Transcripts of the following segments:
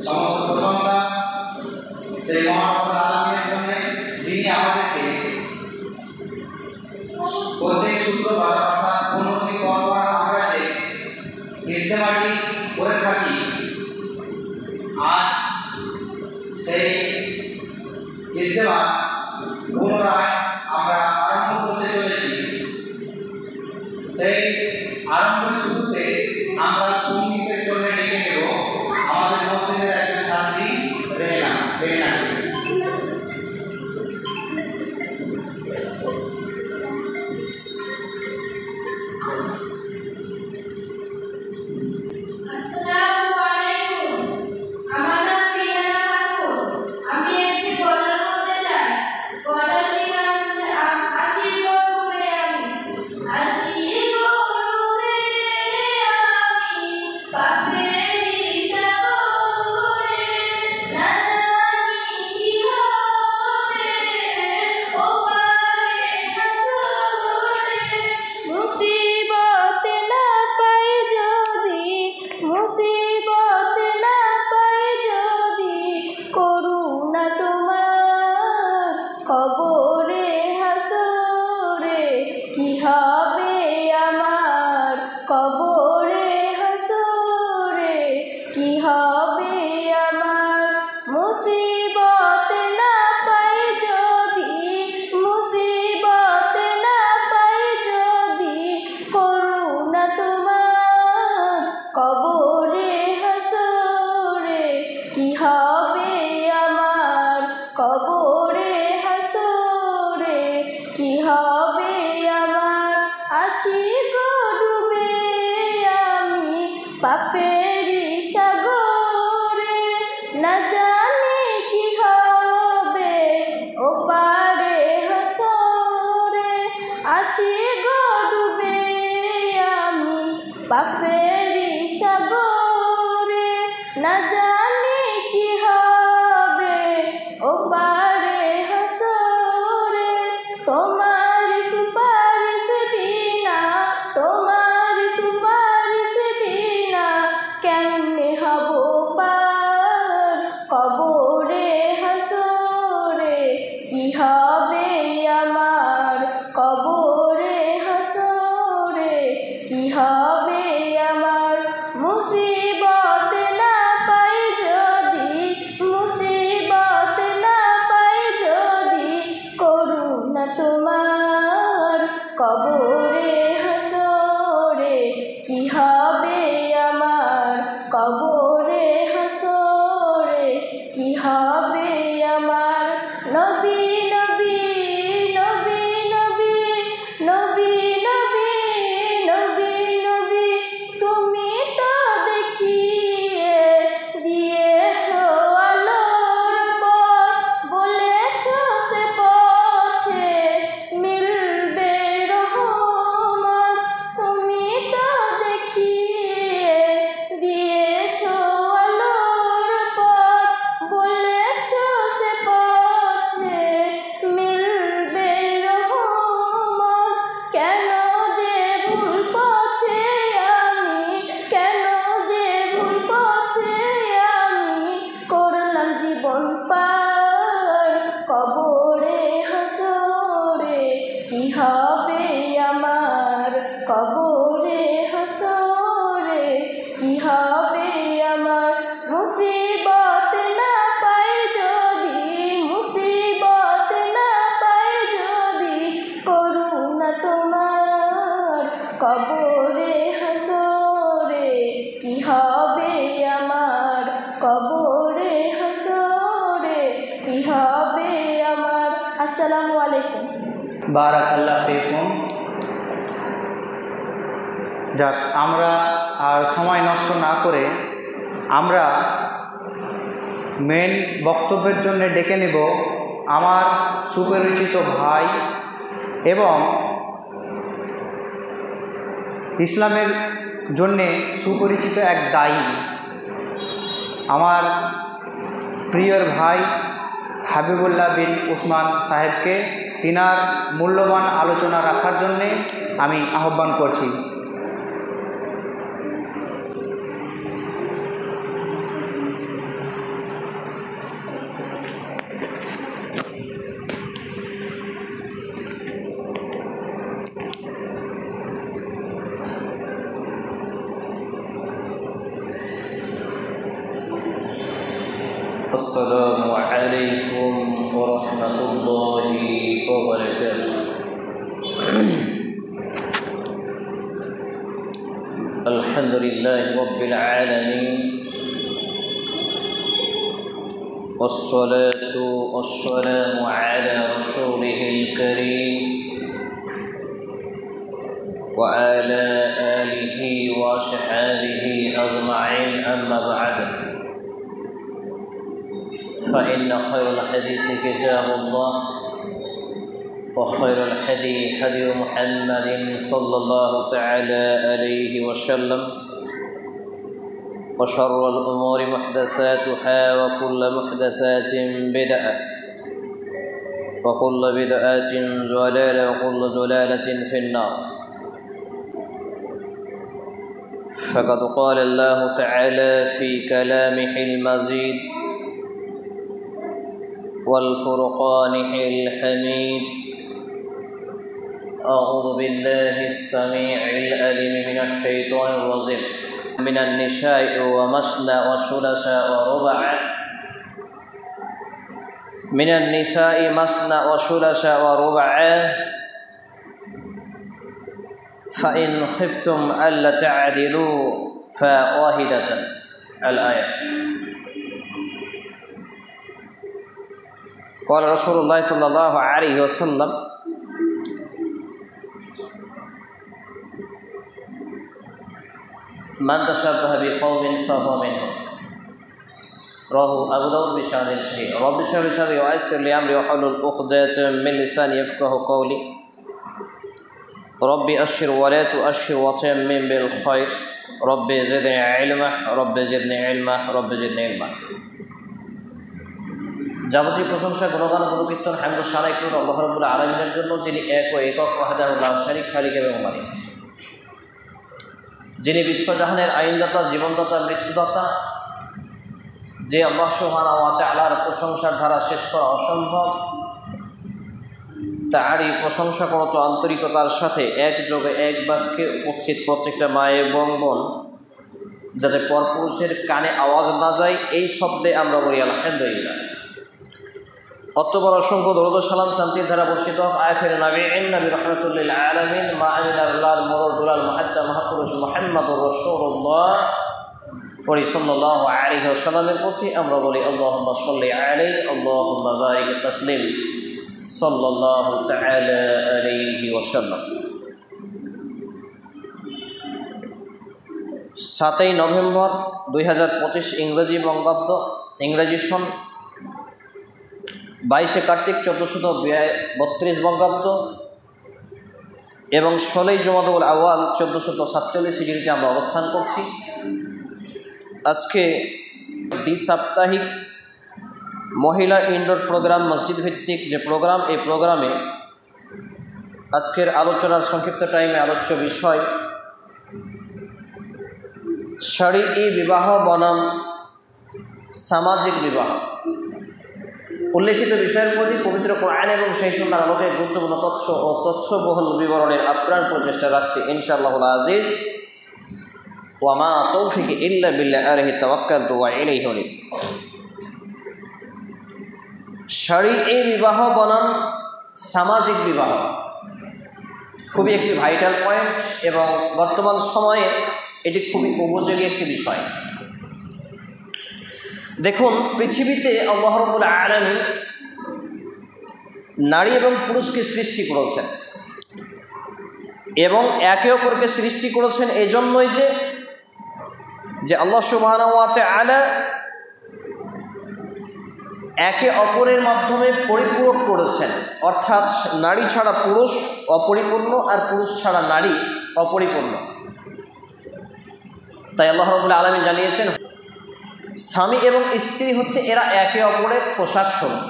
সমস্ত প্রশংসা সেই মহান আলমের জন্য, যিনি আমাদেরকে প্রত্যেক শুক্রবার অর্থাৎ 15 দিন পর পর আমরা যে ইজতেমাটি করে থাকি, আজ সেই ইজতেমা পুনরায় আমরা আরম্ভ করতে চলেছি। সেই আরম্ভের শুরুতে আমরা সঙ্গীতের জন্য ডেকে নেব আমাদের মসজিদের একজন ছাত্রী রেহেনাকে। কবরে হাসরে কি হবে আমার, কবরে হাসরে কি হবে আমার। মুসিবত না পাই যদি, মুসিবত না পাই যদি করুণা তোমার, কবরে হাসরে কি হবে আমার, কবরে হাসরে কি হবে আমার। আছি গো ডুবে আমি পাপেরি সাগরে, না জানি কি হবে ও পারে হাসরে। আছি গো ডুবে আমি পাপেরি সাগরে, না জানি কি হবে ও পারে হাসরে। তোমার সুপারিশ বিনা, তোমার সুপারিশ বিনা কেমনে হব পার, কবরে হাসরে কি হবে আমার, কবরে হাসরে কি হবে আমার। মুসিবত না পাই যদি, মুসিবত না পাই যদি করুণা তোমার, কবরে হাসরে কি হবে আমার, কবরে হাসরে কি হবে আমার। নবী নবী নবী নবী নবী নবী নবী নবী, তুমি তো দেখিয়ে দিয়েছো আলোর পথ, বলেছো সে পথে মিলবে রহমত। তুমি তো দেখিয়ে দিয়েছো আলোর পথ, বলেছো সে পথে মিলবে রহমত। কেন যে ভুল পথে আমি, কেন যে ভুল পথে আমি করলাম জীবন পার, কবরে হাসরে কি হবে আমার, কবরে হাসরে কি হবে আমার। মুসিবত না পাই যদি, মুসিবত না পাই যদি করুণা তোমার, কবরে হাসরে কি হবে আমার, কবরে হাসরে কি হবে আমার। আসসালামু আলাইকুম। বারাকাল্লাহ ফিকুম। যাক, আমরা আর সময় নষ্ট না করে আমরা মেন বক্তব্যের জন্য ডেকে নেব আমার সুপরিচিত ভাই এবং ইসলামের জন্যে সুপরিচিত এক দায়ী, আমার প্রিয়র ভাই হাবিবুল্লাহ বিন উসমান সাহেবকে তিনার মূল্যবান আলোচনা রাখার জন্যে আমি আহ্বান করছি। السلام عليكم ورحمة الله وبركاته. الحمد لله رب العالمين، والصلاة والسلام على رسوله الكريم وعلى آله وصحبه أجمعين، أما بعد، فإن خير الحديث كتاب الله، وخير الهدي هدي محمد صلى الله تعالى عليه وسلم، وشر الأمور محدثاتها، وكل محدثات بدعة، وكل بدعة ضلالة، وكل ضلالة في النار. فقد قال الله تعالى في كلامه المجيد والفرقانه الحميد: أعوذ بالله السميع العليم من الشيطان الرجيم، من النساء ومثنى وثلاث ورباع، من النساء مثنى وثلاث ورباع، فإن خفتم ألا تعدلوا فواحدة. الآية. قال رسول الله صلى الله عليه وسلم: من تشبه بقوم فهو منهم. رواه أبو داود بسند صحيح. رب اشرح لي صدري ويسر لي أمري واحلل عقدة من لساني يفقهوا قولي. ربي أشر ولا تؤشر وتمم بالخير. ربي زدني علما، ربي زدني علما، ربي زدني علما. যাবতীয় প্রশংসা, গুণগান, গুণকীর্তন, হামদ, শানা ইকরাম আল্লাহ রাব্বুল আলামিনের জন্য, যিনি এক ও একক, ওয়াহদাহু লা শারীক, খালিক এবং মালিক, যিনি বিশ্বজাহানের আইনদাতা, জীবনদাতা, মৃত্যুদাতা, যে আল্লাহ সুবহানাহু ওয়া তাআলার প্রশংসার ধারা শেষ করা অসম্ভব, তারই প্রশংসা করত আন্তরিকতার সাথে একযোগে এক বাক্যে উপস্থিত প্রত্যেকটা মা এবং বোন, যাতে পরপুরুষের কানে আওয়াজ না যায়, এই শব্দে আমরা বলি আলহামদুলিল্লাহ। অতঃপর অসংখ্য দরুদ ও সালাম শান্তির ধারা বর্ষিত আখির নবীন নবী রাহমাতুল লিল আলামিন মা আমিনাল্লাহর মুরুদ দুলাল মুহাজ্জা মহাপুরুষ মুহাম্মদুর রাসূলুল্লাহ সাল্লাল্লাহু আলাইহি ওয়াসাল্লামের প্রতি আমরা বলি আল্লাহুম্মা সাল্লি আলাইহি, আল্লাহুম্মা বারিক তাসলিম সাল্লাল্লাহু তাআলা আলাইহি ওয়াসাল্লাম। 7ই নভেম্বর 2025 ইংরেজি বঙ্গাব্দ, ইংরেজি সন 22শে কার্তিক 1432 বঙ্গাব্দ এবং 16ই জমাদুল আউয়াল 1447 হিজরিতে আমরা অবস্থান করছি। আজকে দ্বি-সাপ্তাহিক মহিলা ইনডোর প্রোগ্রাম, মসজিদ ভিত্তিক যে প্রোগ্রাম, এই প্রোগ্রামে আজকের আলোচনার সংক্ষিপ্ত টাইমে আলোচ্য বিষয় শরঈ বিবাহ বনাম সামাজিক বিবাহ। উল্লেখিত বিষয়ের প্রতি পবিত্র কোরআন এবং সেই সুন্নাহর আলোকে গুরুত্বপূর্ণ তথ্য ও তথ্যবহুল বিবরণের আপ্রাণ প্রচেষ্টা রাখছি ইনশাআল্লাহুল আজিজ। ওয়া মা তৌফিকি ইল্লা বিল্লাহ, আলাইহি তাওয়াক্কালতু ওয়া ইলাইহি উনীব। শরঈ বিবাহ বনাম সামাজিক বিবাহ খুবই একটি ভাইটাল পয়েন্ট এবং বর্তমান সময়ে এটি খুবই উপযোগী একটি বিষয়। দেখুন, পৃথিবীতে আল্লাহ রাব্বুল আলামিন নারী এবং পুরুষকে সৃষ্টি করেছেন এবং একে অপরকে সৃষ্টি করেছেন এই জন্যই যে আল্লাহ সুবহানাহু ওয়া তাআলা একে অপরের মাধ্যমে পরিপূরক করেছেন। অর্থাৎ নারী ছাড়া পুরুষ অপরিপূর্ণ, আর পুরুষ ছাড়া নারী অপরিপূর্ণ। তাই আল্লাহ রাব্বুল আলামিন জানিয়েছেন, স্বামী এবং স্ত্রী হচ্ছে এরা একে অপরের পোশাক স্বরূপ।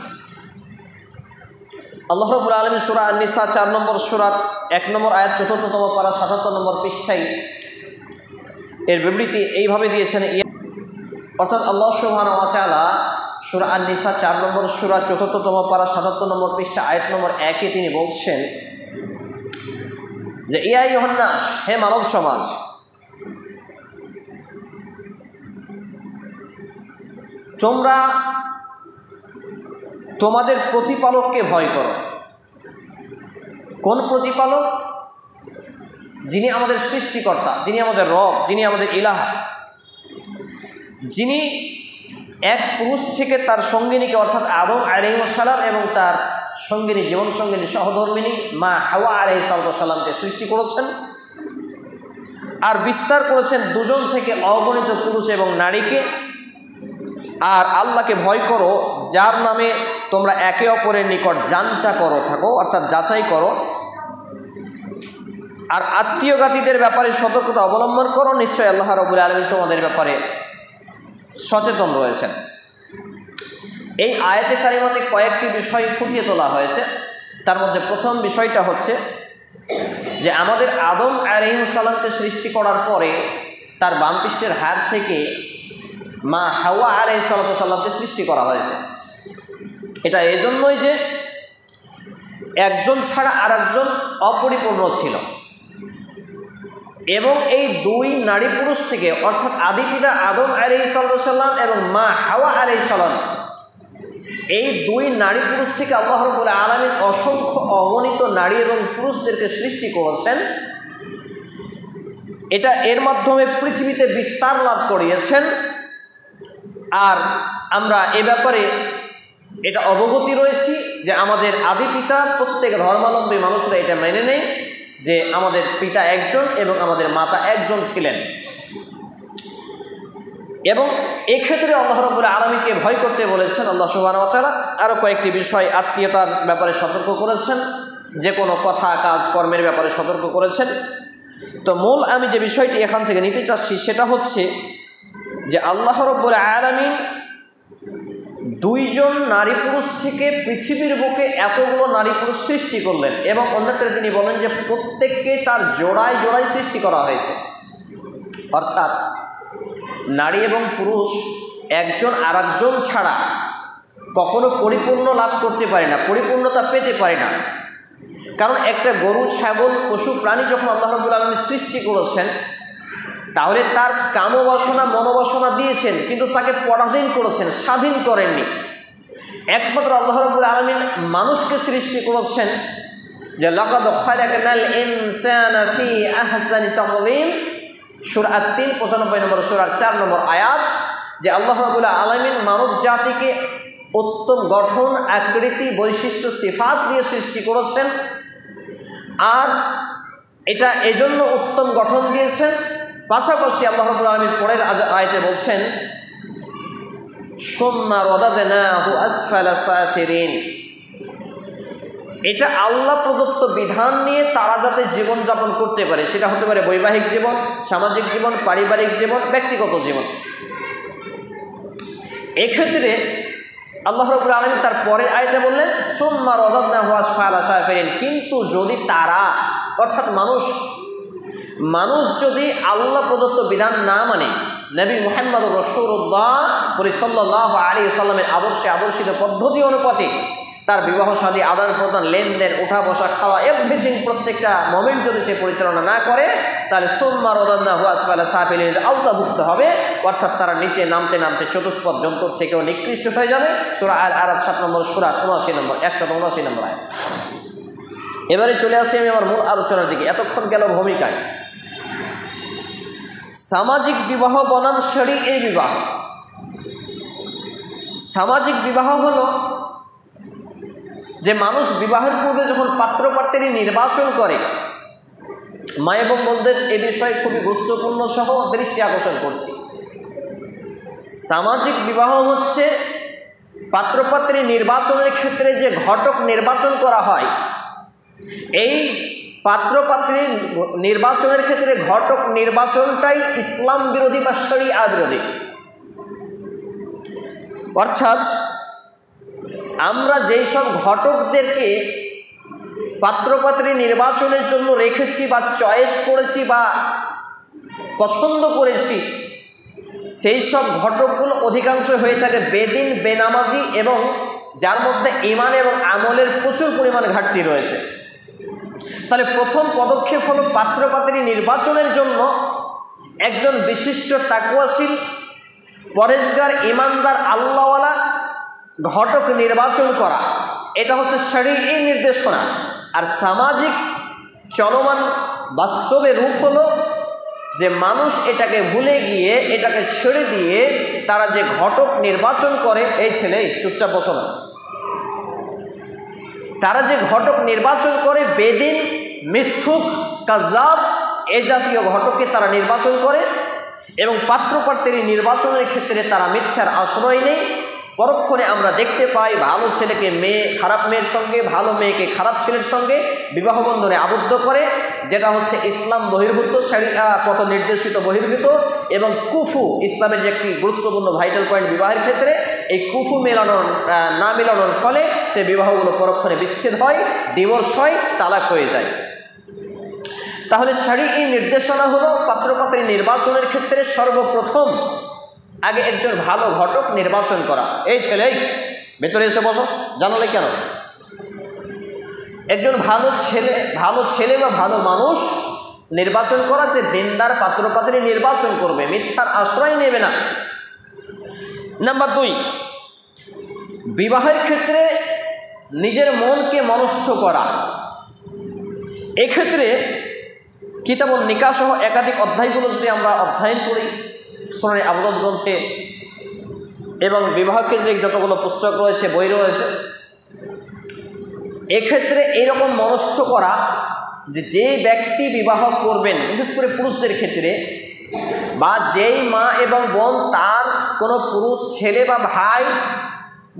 আল্লাহ রাব্বুল আলামিন সূরা আন-নিসা 4 নম্বর সূরার 1 নম্বর আয়াত ৪তম পারা ৭৭ নম্বর পৃষ্ঠায় এর বিবৃতি এইভাবে দিয়েছেন। অর্থাৎ আল্লাহ সুবহানাহু ওয়া তাআলা সূরা আন-নিসা 4 নম্বর সূরা ৪তম পারা ৭৭ নম্বর পৃষ্ঠা আয়াত নম্বর 1-এ তিনি বলছেন যে ইয়া আইয়ুহান নাস, হে মানব সমাজ, তোমরা তোমাদের প্রতিপালককে ভয় করো। কোন প্রতিপালক? যিনি আমাদের সৃষ্টিকর্তা, যিনি আমাদের রব, যিনি আমাদের ইলাহ, যিনি এক পুরুষ থেকে তার সঙ্গিনীকে অর্থাৎ আদম আলাইহিস সালাম এবং তার সঙ্গিনী, জীবন সঙ্গিনী, সহধর্মিনী মা হাওয়া আলাইহিস সালামকে সৃষ্টি করেছেন আর বিস্তার করেছেন দুজন থেকে অগণিত পুরুষ এবং নারীকে। আর আল্লাহকে ভয় করো যার নামে তোমরা একে অপরের নিকট যাঞ্চা করো থাকো, অর্থাৎ যাচাই করো। আর আত্মীয়গাতীদের ব্যাপারে সতর্কতা অবলম্বন করো, নিশ্চয়ই আল্লাহ রাব্বুল আলামিন তোমাদের ব্যাপারে সচেতন রয়েছেন। এই আয়াতে কারিমাতে কয়েকটি বিষয় ফুটিয়ে তোলা হয়েছে। তার মধ্যে প্রথম বিষয়টা হচ্ছে যে আমাদের আদম আলাইহিস সালামকে সৃষ্টি করার পরে তার বাম পৃষ্ঠের হাত থেকে মা হাওয়া আলাইহিস সালামকে সৃষ্টি করা হয়েছে। এটা এজন্যই যে একজন ছাড়া আর একজন অপরিপূর্ণ ছিল এবং এই দুই নারী পুরুষ থেকে অর্থাৎ আদি পিতা আদম আলাইহিস সালাম এবং মা হাওয়া আলাইহিস সালাম, এই দুই নারী পুরুষ থেকে আল্লাহ রাব্বুল আলামিন অসংখ্য অগণিত নারী এবং পুরুষদেরকে সৃষ্টি করেছেন। এটা এর মাধ্যমে পৃথিবীতে বিস্তার লাভ করিয়েছেন। আর আমরা এ ব্যাপারে এটা অবগতি রয়েছি যে আমাদের আদি পিতা, প্রত্যেক ধর্মাবলম্বী মানুষরা এটা মেনে নেয় যে আমাদের পিতা একজন এবং আমাদের মাতা একজন ছিলেন। এবং এক্ষেত্রে আল্লাহ রাব্বুল আলামিনকে ভয় করতে বলেছেন আল্লাহ সুবহানাহু ওয়া তাআলা। আরও কয়েকটি বিষয় আত্মীয়তার ব্যাপারে সতর্ক করেছেন, যে কোনো কথা কাজ কর্মের ব্যাপারে সতর্ক করেছেন। তো মূল আমি যে বিষয়টি এখান থেকে নিতে চাচ্ছি সেটা হচ্ছে যে আল্লাহ রাব্বুল আলামিন দুইজন নারী পুরুষ থেকে পৃথিবীর বুকে এতগুলো নারী পুরুষ সৃষ্টি করলেন এবং অন্যত্র তিনি বলেন যে প্রত্যেককে তার জোড়ায় জোড়ায় সৃষ্টি করা হয়েছে। অর্থাৎ নারী এবং পুরুষ একজন আর একজন ছাড়া কখনো পরিপূর্ণ লাভ করতে পারে না, পরিপূর্ণতা পেতে পারে না। কারণ একটা গরু, ছাগল, পশু প্রাণী যখন আল্লাহ রাব্বুল আলামিন সৃষ্টি করেছেন তাহলে তার কামবাসনা, মনোবাসনা দিয়েছেন, কিন্তু তাকে পরাধীন করেছেন, স্বাধীন করেননি। একমাত্র আল্লাহ রাব্বুল আলামিন মানুষকে সৃষ্টি করেছেন যে লাকাদ খালাকনাল ইনসানা ফি আহসানি তাকওয়িম, সূরা ৩ 95 নম্বর সূরার ৪ নম্বর আয়াত, যে আল্লাহ রাব্বুল আলামিন মানব জাতিকে উত্তম গঠন, আকৃতি, বৈশিষ্ট্য, সিফাত দিয়ে সৃষ্টি করেছেন। আর এটা এজন্য উত্তম গঠন দিয়েছেন। পাশাপাশি আল্লাহ রাব্বুল আলামিন পরের আয়াতে বলছেন সুম্মা রাদাদনাহু আসফালা সাফিরিন, এটা আল্লাহ প্রদত্ত বিধান নিয়ে তারা যাতে জীবনযাপন করতে পারে, সেটা হতে পারে বৈবাহিক জীবন, সামাজিক জীবন, পারিবারিক জীবন, ব্যক্তিগত জীবন। এক্ষেত্রে আল্লাহ রাব্বুল আলামিন তার পরের আয়াতে বললেন সুম্মা রাদাদনাহু আসফালা সাফিরিন, কিন্তু যদি তারা অর্থাৎ মানুষ যদি আল্লাহ প্রদত্ত বিধান না মানে, নবী মুহাম্মদ রাসূলুল্লাহ সাল্লাল্লাহু আলাইহি ওয়াসাল্লামের আদর্শিত পদ্ধতি অনুপাতে তার বিবাহ শাদী, আদান প্রদান, লেনদেন, উঠা বসা, খাওয়া, এভরিথিং প্রত্যেকটা মোমেন্ট যদি সে পরিচালনা না করে তাহলে সুম্মা রাদাদনাহু আসফালা সাফিলিনের আওতাভুক্ত হবে। অর্থাৎ তারা নিচে নামতে নামতে চতুষ্পদ জন্তু থেকেও নিকৃষ্ট হয়ে যাবে। সূরা আল আরাফ ৭ নম্বর সূরা 179 নম্বর আয়াত। এবারে চলে আসি আমি আমার মূল আলোচনার দিকে। এতক্ষণ গেল ভূমিকায়। সামাজিক বিবাহ বনাম শরীয়ী বিবাহ। সামাজিক বিবাহ হলো যে মানুষ বিবাহের পূর্বে যখন পাত্রপাত্রী নির্বাচন করে, মা এবং বোনদের এ বিষয়ে খুবই গুরুত্বপূর্ণ সহ দৃষ্টি আকর্ষণ করছি। সামাজিক বিবাহ হচ্ছে পাত্রপাত্রী নির্বাচনের ক্ষেত্রে যে ঘটক নির্বাচন করা হয়, এই পাত্রপাত্রী নির্বাচনের ক্ষেত্রে ঘটক নির্বাচনটাই ইসলাম বিরোধী বা শরিয়া বিরোধী। অর্থাৎ আমরা যেই সব ঘটকদেরকে পাত্রপাত্রী নির্বাচনের জন্য রেখেছি বা চয়েস করেছি বা পছন্দ করেছি, সেই সব ঘটকগুলো অধিকাংশ হয়ে থাকে বেদিন, বেনামাজি এবং যার মধ্যে ঈমান এবং আমলের প্রচুর পরিমাণ ঘাটতি রয়েছে। তাহলে প্রথম পদক্ষেপ হলো পাত্রপাত্রী নির্বাচনের জন্য একজন বিশিষ্ট তাকওয়াশীল, পরেজগার, ঈমানদার, আল্লাহওয়ালা ঘটক নির্বাচন করা, এটা হচ্ছে শরীয়ী নির্দেশনা। আর সামাজিক চলমান বাস্তবে রূপ হলো যে মানুষ এটাকে ভুলে গিয়ে, এটাকে ছেড়ে দিয়ে তারা যে ঘটক নির্বাচন করে, এই ছেলে চুপচাপ বসো না, তারা যে ঘটক নির্বাচন করে বেদিন, মিথ্যুক, কাযাব, এ জাতীয় ঘটককে তারা নির্বাচন করে এবং পাত্রপাত্রীর নির্বাচনের ক্ষেত্রে তারা মিথ্যার আশ্রয় নেই। পরক্ষণে আমরা দেখতে পাই ভালো ছেলেকে মেয়ে খারাপ মেয়ের সঙ্গে, ভালো মেয়েকে খারাপ ছেলের সঙ্গে বিবাহ বন্ধনে আবদ্ধ করে, যেটা হচ্ছে ইসলাম বহির্ভূত, শরিয়া পথ নির্দেশিত বহির্ভূত। এবং কুফু, ইসলামের যে একটি গুরুত্বপূর্ণ ভাইটাল পয়েন্ট বিবাহের ক্ষেত্রে, এই কুফু মেলানোর না মেলানোর ফলে সে বিবাহগুলো পরক্ষণে বিচ্ছেদ হয়, ডিভোর্স হয়, তালাক হয়ে যায়। তাহলে শরীয়ী নির্দেশনা হলো পাত্রপাত্রী নির্বাচনের ক্ষেত্রে সর্বপ্রথম আগে একজন ভালো ঘটক নির্বাচন করা। এই ছেলে ভেতরে এসে বসো, জানালে কেন? একজন ভালো ছেলে বা ভালো মানুষ নির্বাচন করা, যে দিনদার পাত্রপাত্রী নির্বাচন করবে, মিথ্যার আশ্রয় নেবে না। নাম্বার 2, বিবাহের ক্ষেত্রে নিজের মনকে মনস্থ করা। এক্ষেত্রে কিতাবুন নিকাহ সহ একাধিক অধ্যায়গুলো যদি আমরা অধ্যয়ন করি সুনানে আবু দাউদ গ্রন্থে এবং বিবাহ কেন্দ্রিক যতগুলো পুস্তক রয়েছে, বই রয়েছে, এক্ষেত্রে এইরকম মনস্থ করা যে ব্যক্তি বিবাহ করবেন, বিশেষ করে পুরুষদের ক্ষেত্রে, বা যেই মা এবং বোন তার কোনো পুরুষ ছেলে বা ভাই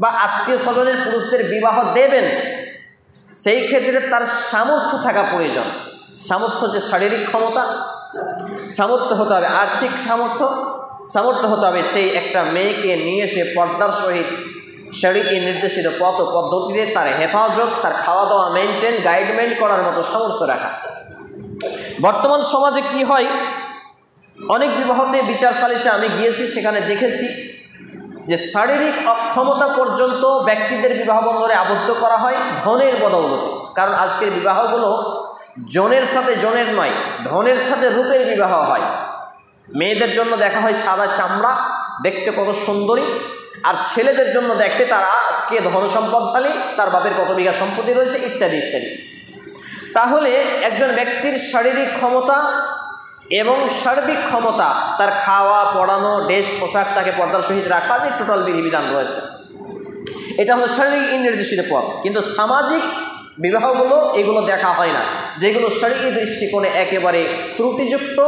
বা আত্মীয় স্বজনের পুরুষদের বিবাহ দেবেন, সেই ক্ষেত্রে তার সামর্থ্য থাকা প্রয়োজন। সামর্থ্য, যে শারীরিক ক্ষমতা, সামর্থ্য হতে হবে, আর্থিক সামর্থ্য হতে হবে সেই একটা মেয়েকে নিয়ে সে পর্দার সহিত শরীয়ী নির্দেশিত পথ ও পদ্ধতিতে তার হেফাজত, তার খাওয়া দাওয়া মেনটেন, গাইডমেন্ট করার মতো সামর্থ্য রাখা। বর্তমান সমাজে কি হয়, অনেক বিবাহতে বিচার সালিসে আমি গিয়েছি, সেখানে দেখেছি যে শারীরিক অক্ষমতা পর্যন্ত ব্যক্তিদের বিবাহ বন্ধনে আবদ্ধ করা হয় ধনের বদৌলতে। কারণ আজকের বিবাহগুলো জনের সাথে জনের নয়, ধনের সাথে রূপের বিবাহ হয়। মেয়েদের জন্য দেখা হয় সাদা চামড়া, দেখতে কত সুন্দরী, আর ছেলেদের জন্য দেখে তারা কে ধন সম্পদশালী, তার বাপের কত বিঘা সম্পত্তি রয়েছে, ইত্যাদি ইত্যাদি। তাহলে একজন ব্যক্তির শারীরিক ক্ষমতা এবং সার্বিক ক্ষমতা, তার খাওয়া, পড়ানো, ড্রেস, পোশাক, তাকে পর্দার সহিত রাখা, যে টোটাল বিধিবিধান রয়েছে, এটা হলো শারীরিক নির্দেশিত পথ। কিন্তু সামাজিক বিবাহগুলো এগুলো দেখা হয় না, যেগুলো শরীয়ী দৃষ্টিকোণে একেবারে ত্রুটিযুক্ত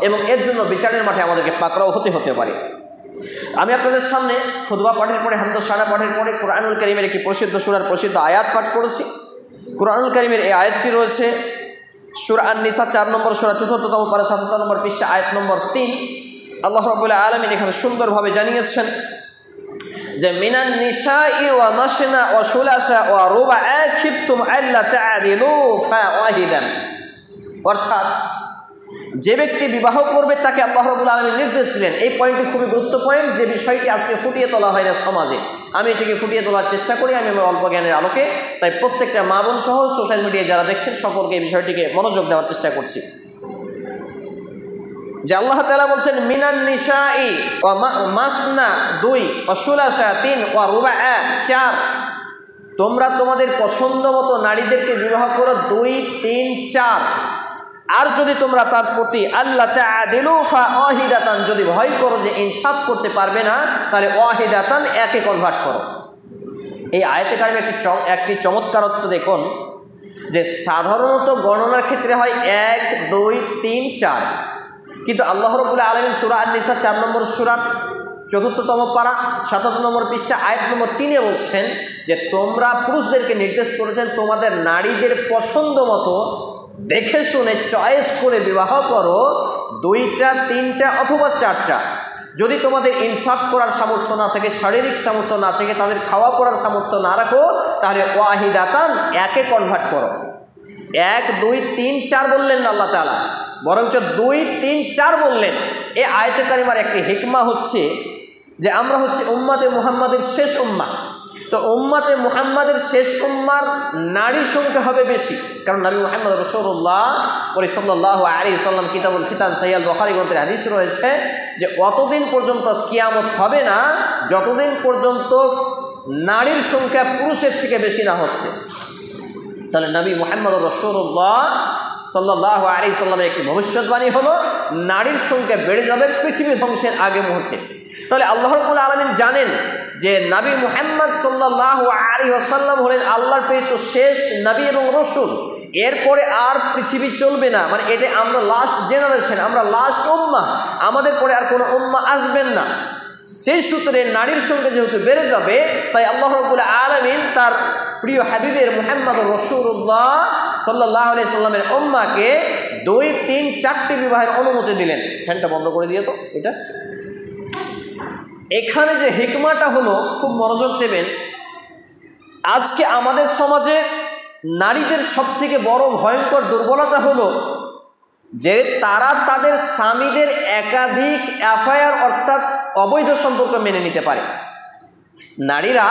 এবং এর জন্য বিচারের মাঠে আমাদেরকে পাকড়াও হতে পারে। আমি আপনাদের সামনে খুতবা পাঠের পরে, হামদ সানা পাঠের পরে কুরআনুল কারীমের একটি প্রসিদ্ধ সূরার প্রসিদ্ধ আয়াত পাঠ করেছি। কুরআনুল কারীমের এই আয়াতটি রয়েছে সূরা আন-নিসা 4 নম্বর সূরা ৪র্থতম পারা ৭৭ নম্বর পৃষ্ঠা, আয়াত নম্বর ৩। আল্লাহ রাব্বুল আলামিন এখানে সুন্দরভাবে জানিয়েছেন যে মিনান নিসাই ওয়া মাসনা ওয়া সুলাসা ওয়া রুবাআ খিফতুম আল্লা তা'দিলু ফাওয়াহিদান। অর্থাৎ যে ব্যক্তি বিবাহ করবে তাকে আল্লাহ রাব্বুল আলামিন নির্দেশ দিলেন। এই পয়েন্টটি খুবই গুরুত্বপূর্ণ পয়েন্ট, যে বিষয়টি আজকে ফুটিয়ে তোলা হয় না সমাজে। আমি এটিকে ফুটিয়ে তোলার চেষ্টা করি আমি আমার অল্প জ্ঞানের আলোকে। তাই প্রত্যেকটা মা বোন সহ সোশ্যাল মিডিয়ায় যারা দেখছেন সকলকে এই বিষয়টিকে মনোযোগ দেওয়ার চেষ্টা করছি। যে আল্লাহ তাআলা বলছেন মিনান নিসাই ওয়া মাসনা 2 ওয়া সুলাসা 3 ওয়া রুবাআ 4, তোমরা তোমাদের পছন্দ মতো নারীদেরকে বিবাহ করো 2, 3, 4। আর যদি তোমরা তার প্রতি আল্লাহ তা'দিলু ফাওয়াহিদাতান, যদি ভয় করো যে ইনসাফ করতে পারবে না, তাহলে ওয়াহিদাতান, একে কনভার্ট করো। এই আয়াতে কারিমে একটি চমৎকারত্ব দেখুন, যে সাধারণত গণনার ক্ষেত্রে হয় 1, 2, 3, 4, কিন্তু আল্লাহ রাব্বুল আলামিন সূরা আন-নিসা 4 নম্বর সূরার ৪র্থতম পারা ৭৭ নম্বর পৃষ্ঠা আয়াত নম্বর 3-এ বলছেন যে তোমরা পুরুষদেরকে নির্দেশ করেছেন তোমাদের নারীদের পছন্দ মতো দেখে শুনে চয়েস করে বিবাহ করো, 2টা, 3টা অথবা 4টা। যদি তোমাদের ইনসাফ করার সামর্থ্য না থাকে, শারীরিক সামর্থ্য না থাকে, তাদের খাওয়া পড়ার সামর্থ্য না রাখো, তাহলে ওয়াহিদাতান, একে কনভার্ট করো। 1, 2, 3, 4 বললেন না আল্লাহ তাআলা, বরঞ্চ 2, 3, 4 বললেন। এই আয়াতে কারিমার একটি হিকমা হচ্ছে যে আমরা হচ্ছে উম্মাতে মুহাম্মাদের শেষ উম্মাহ। তো উম্মাতে মুহাম্মাদের শেষ উম্মার নারী সংখ্যা হবে বেশি, কারণ নবী মুহাম্মদ রাসূলুল্লাহ সাল্লাল্লাহু আলাইহি ওয়াসাল্লাম কিতাবুল ফিতান সহিহ বুখারী গ্রন্থের হাদিস রয়েছে যে অতদিন পর্যন্ত কিয়ামত হবে না যতদিন পর্যন্ত নারীর সংখ্যা পুরুষের থেকে বেশি না হচ্ছে, তাহলে নবী মুহাম্মদ রাসূলুল্লাহ সাল্লাল্লাহু আলাইহি সাল্লামের একটি ভবিষ্যৎবাণী হলো নারীর সংখ্যা বেড়ে যাবে পৃথিবী ধ্বংসের আগে মুহূর্তে। তাহলে আল্লাহ রাব্বুল আলামিন জানেন যে নবী মুহাম্মদ সাল্লাল্লাহু আলাইহি ওয়াসাল্লাম হলেন আল্লাহর প্রেরিত শেষ নবী এবং রসুল। এরপরে আর পৃথিবী চলবে না, মানে এটা আমরা লাস্ট জেনারেশন, আমরা লাস্ট উম্মাহ, আমাদের পরে আর কোনো উম্মাহ আসবেন না। সেই সূত্রে নারীর সংখ্যা যেহেতু বেড়ে যাবে, তাই আল্লাহ রাব্বুল আলামিন তার প্রিয় হাবিবের মুহাম্মদ রাসূলুল্লাহ সাল্লাল্লাহু আলাইহি সাল্লামের উম্মাহকে 2, 3, 4টি বিবাহের অনুমতি দিলেন। ফ্যানটা বন্ধ করে দিয়ে তো এটা। এখানে যে হিকমাটা হলো, খুব মনোযোগ দেবেন, আজকে আমাদের সমাজে নারীদের সবথেকে বড় ভয়ঙ্কর দুর্বলতা হলো যে তারা তাদের স্বামীদের একাধিক অ্যাফায়ার অর্থাৎ অবৈধ সম্পর্ক মেনে নিতে পারে। নারীরা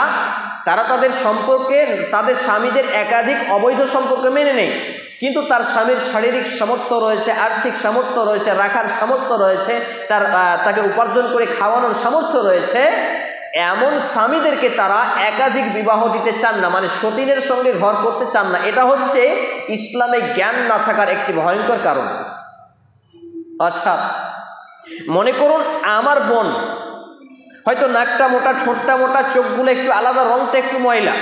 তারা তাদের সম্পর্কে তাদের স্বামীদের একাধিক অবৈধ সম্পর্ক মেনে নেয়, কিন্তু তার স্বামীর শারীরিক সামর্থ্য রয়েছে, আর্থিক সামর্থ্য রয়েছে, রাখার সামর্থ্য রয়েছে, তাকে উপার্জন করে খাওয়ানোর সামর্থ্য রয়েছে, এমন স্বামীদেরকে তারা একাধিক বিবাহ দিতে চান না, মানে সতীনের সঙ্গে ঘর করতে চান না। এটা হচ্ছে ইসলামে জ্ঞান না থাকার একটি ভয়ঙ্কর কারণ। আচ্ছা, মনে করুন আমার বোন হয়তো নাকটা মোটা, ঠোঁটটা মোটা, চোখগুলো একটু আলাদা, রংটা একটু ময়লা,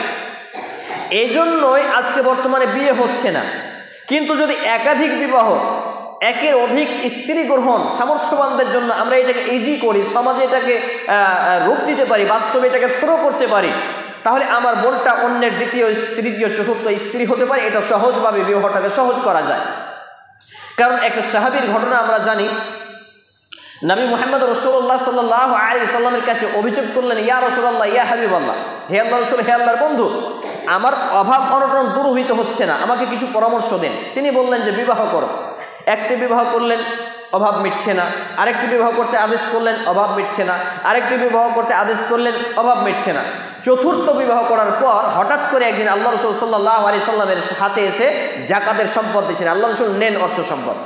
এই জন্যই আজকে বর্তমানে বিয়ে হচ্ছে না। কিন্তু যদি একাধিক বিবাহ, একের অধিক স্ত্রী গ্রহণ সামর্থ্যবানদের জন্য আমরা এটাকে ইজি করি, সমাজে এটাকে রূপ দিতে পারি, বাস্তবে এটাকে থ্রো করতে পারি, তাহলে আমার বোনটা অন্যের দ্বিতীয়, তৃতীয়, চতুর্থ স্ত্রী হতে পারে। এটা সহজভাবে বিবাহটাকে সহজ করা যায়। কারণ একটা সাহাবীর ঘটনা আমরা জানি, নবী মুহাম্মদ রাসূলুল্লাহ সাল্লাল্লাহু আলাইহি সাল্লামের কাছে অভিযোগ করলেন, ইয়া রাসূলুল্লাহ, ইয়া হাবিবাল্লাহ, হে আল্লাহর রাসূল, হে আল্লাহর বন্ধু, আমার অভাব অনটন দূরীভূত হচ্ছে না, আমাকে কিছু পরামর্শ দেন। তিনি বললেন যে বিবাহ করো। একটি বিবাহ করলেন, অভাব মিটছে না। আরেকটি বিবাহ করতে আদেশ করলেন, অভাব মিটছে না। আরেকটি বিবাহ করতে আদেশ করলেন, অভাব মিটছে না। চতুর্থ বিবাহ করার পর হঠাৎ করে একদিন আল্লাহ রাসূল সাল্লাল্লাহু আলাইহি সাল্লামের হাতে এসে যাকাতের সম্পদ দিয়েছেন। আল্লাহ রাসূল নেন অর্থ সম্পদ।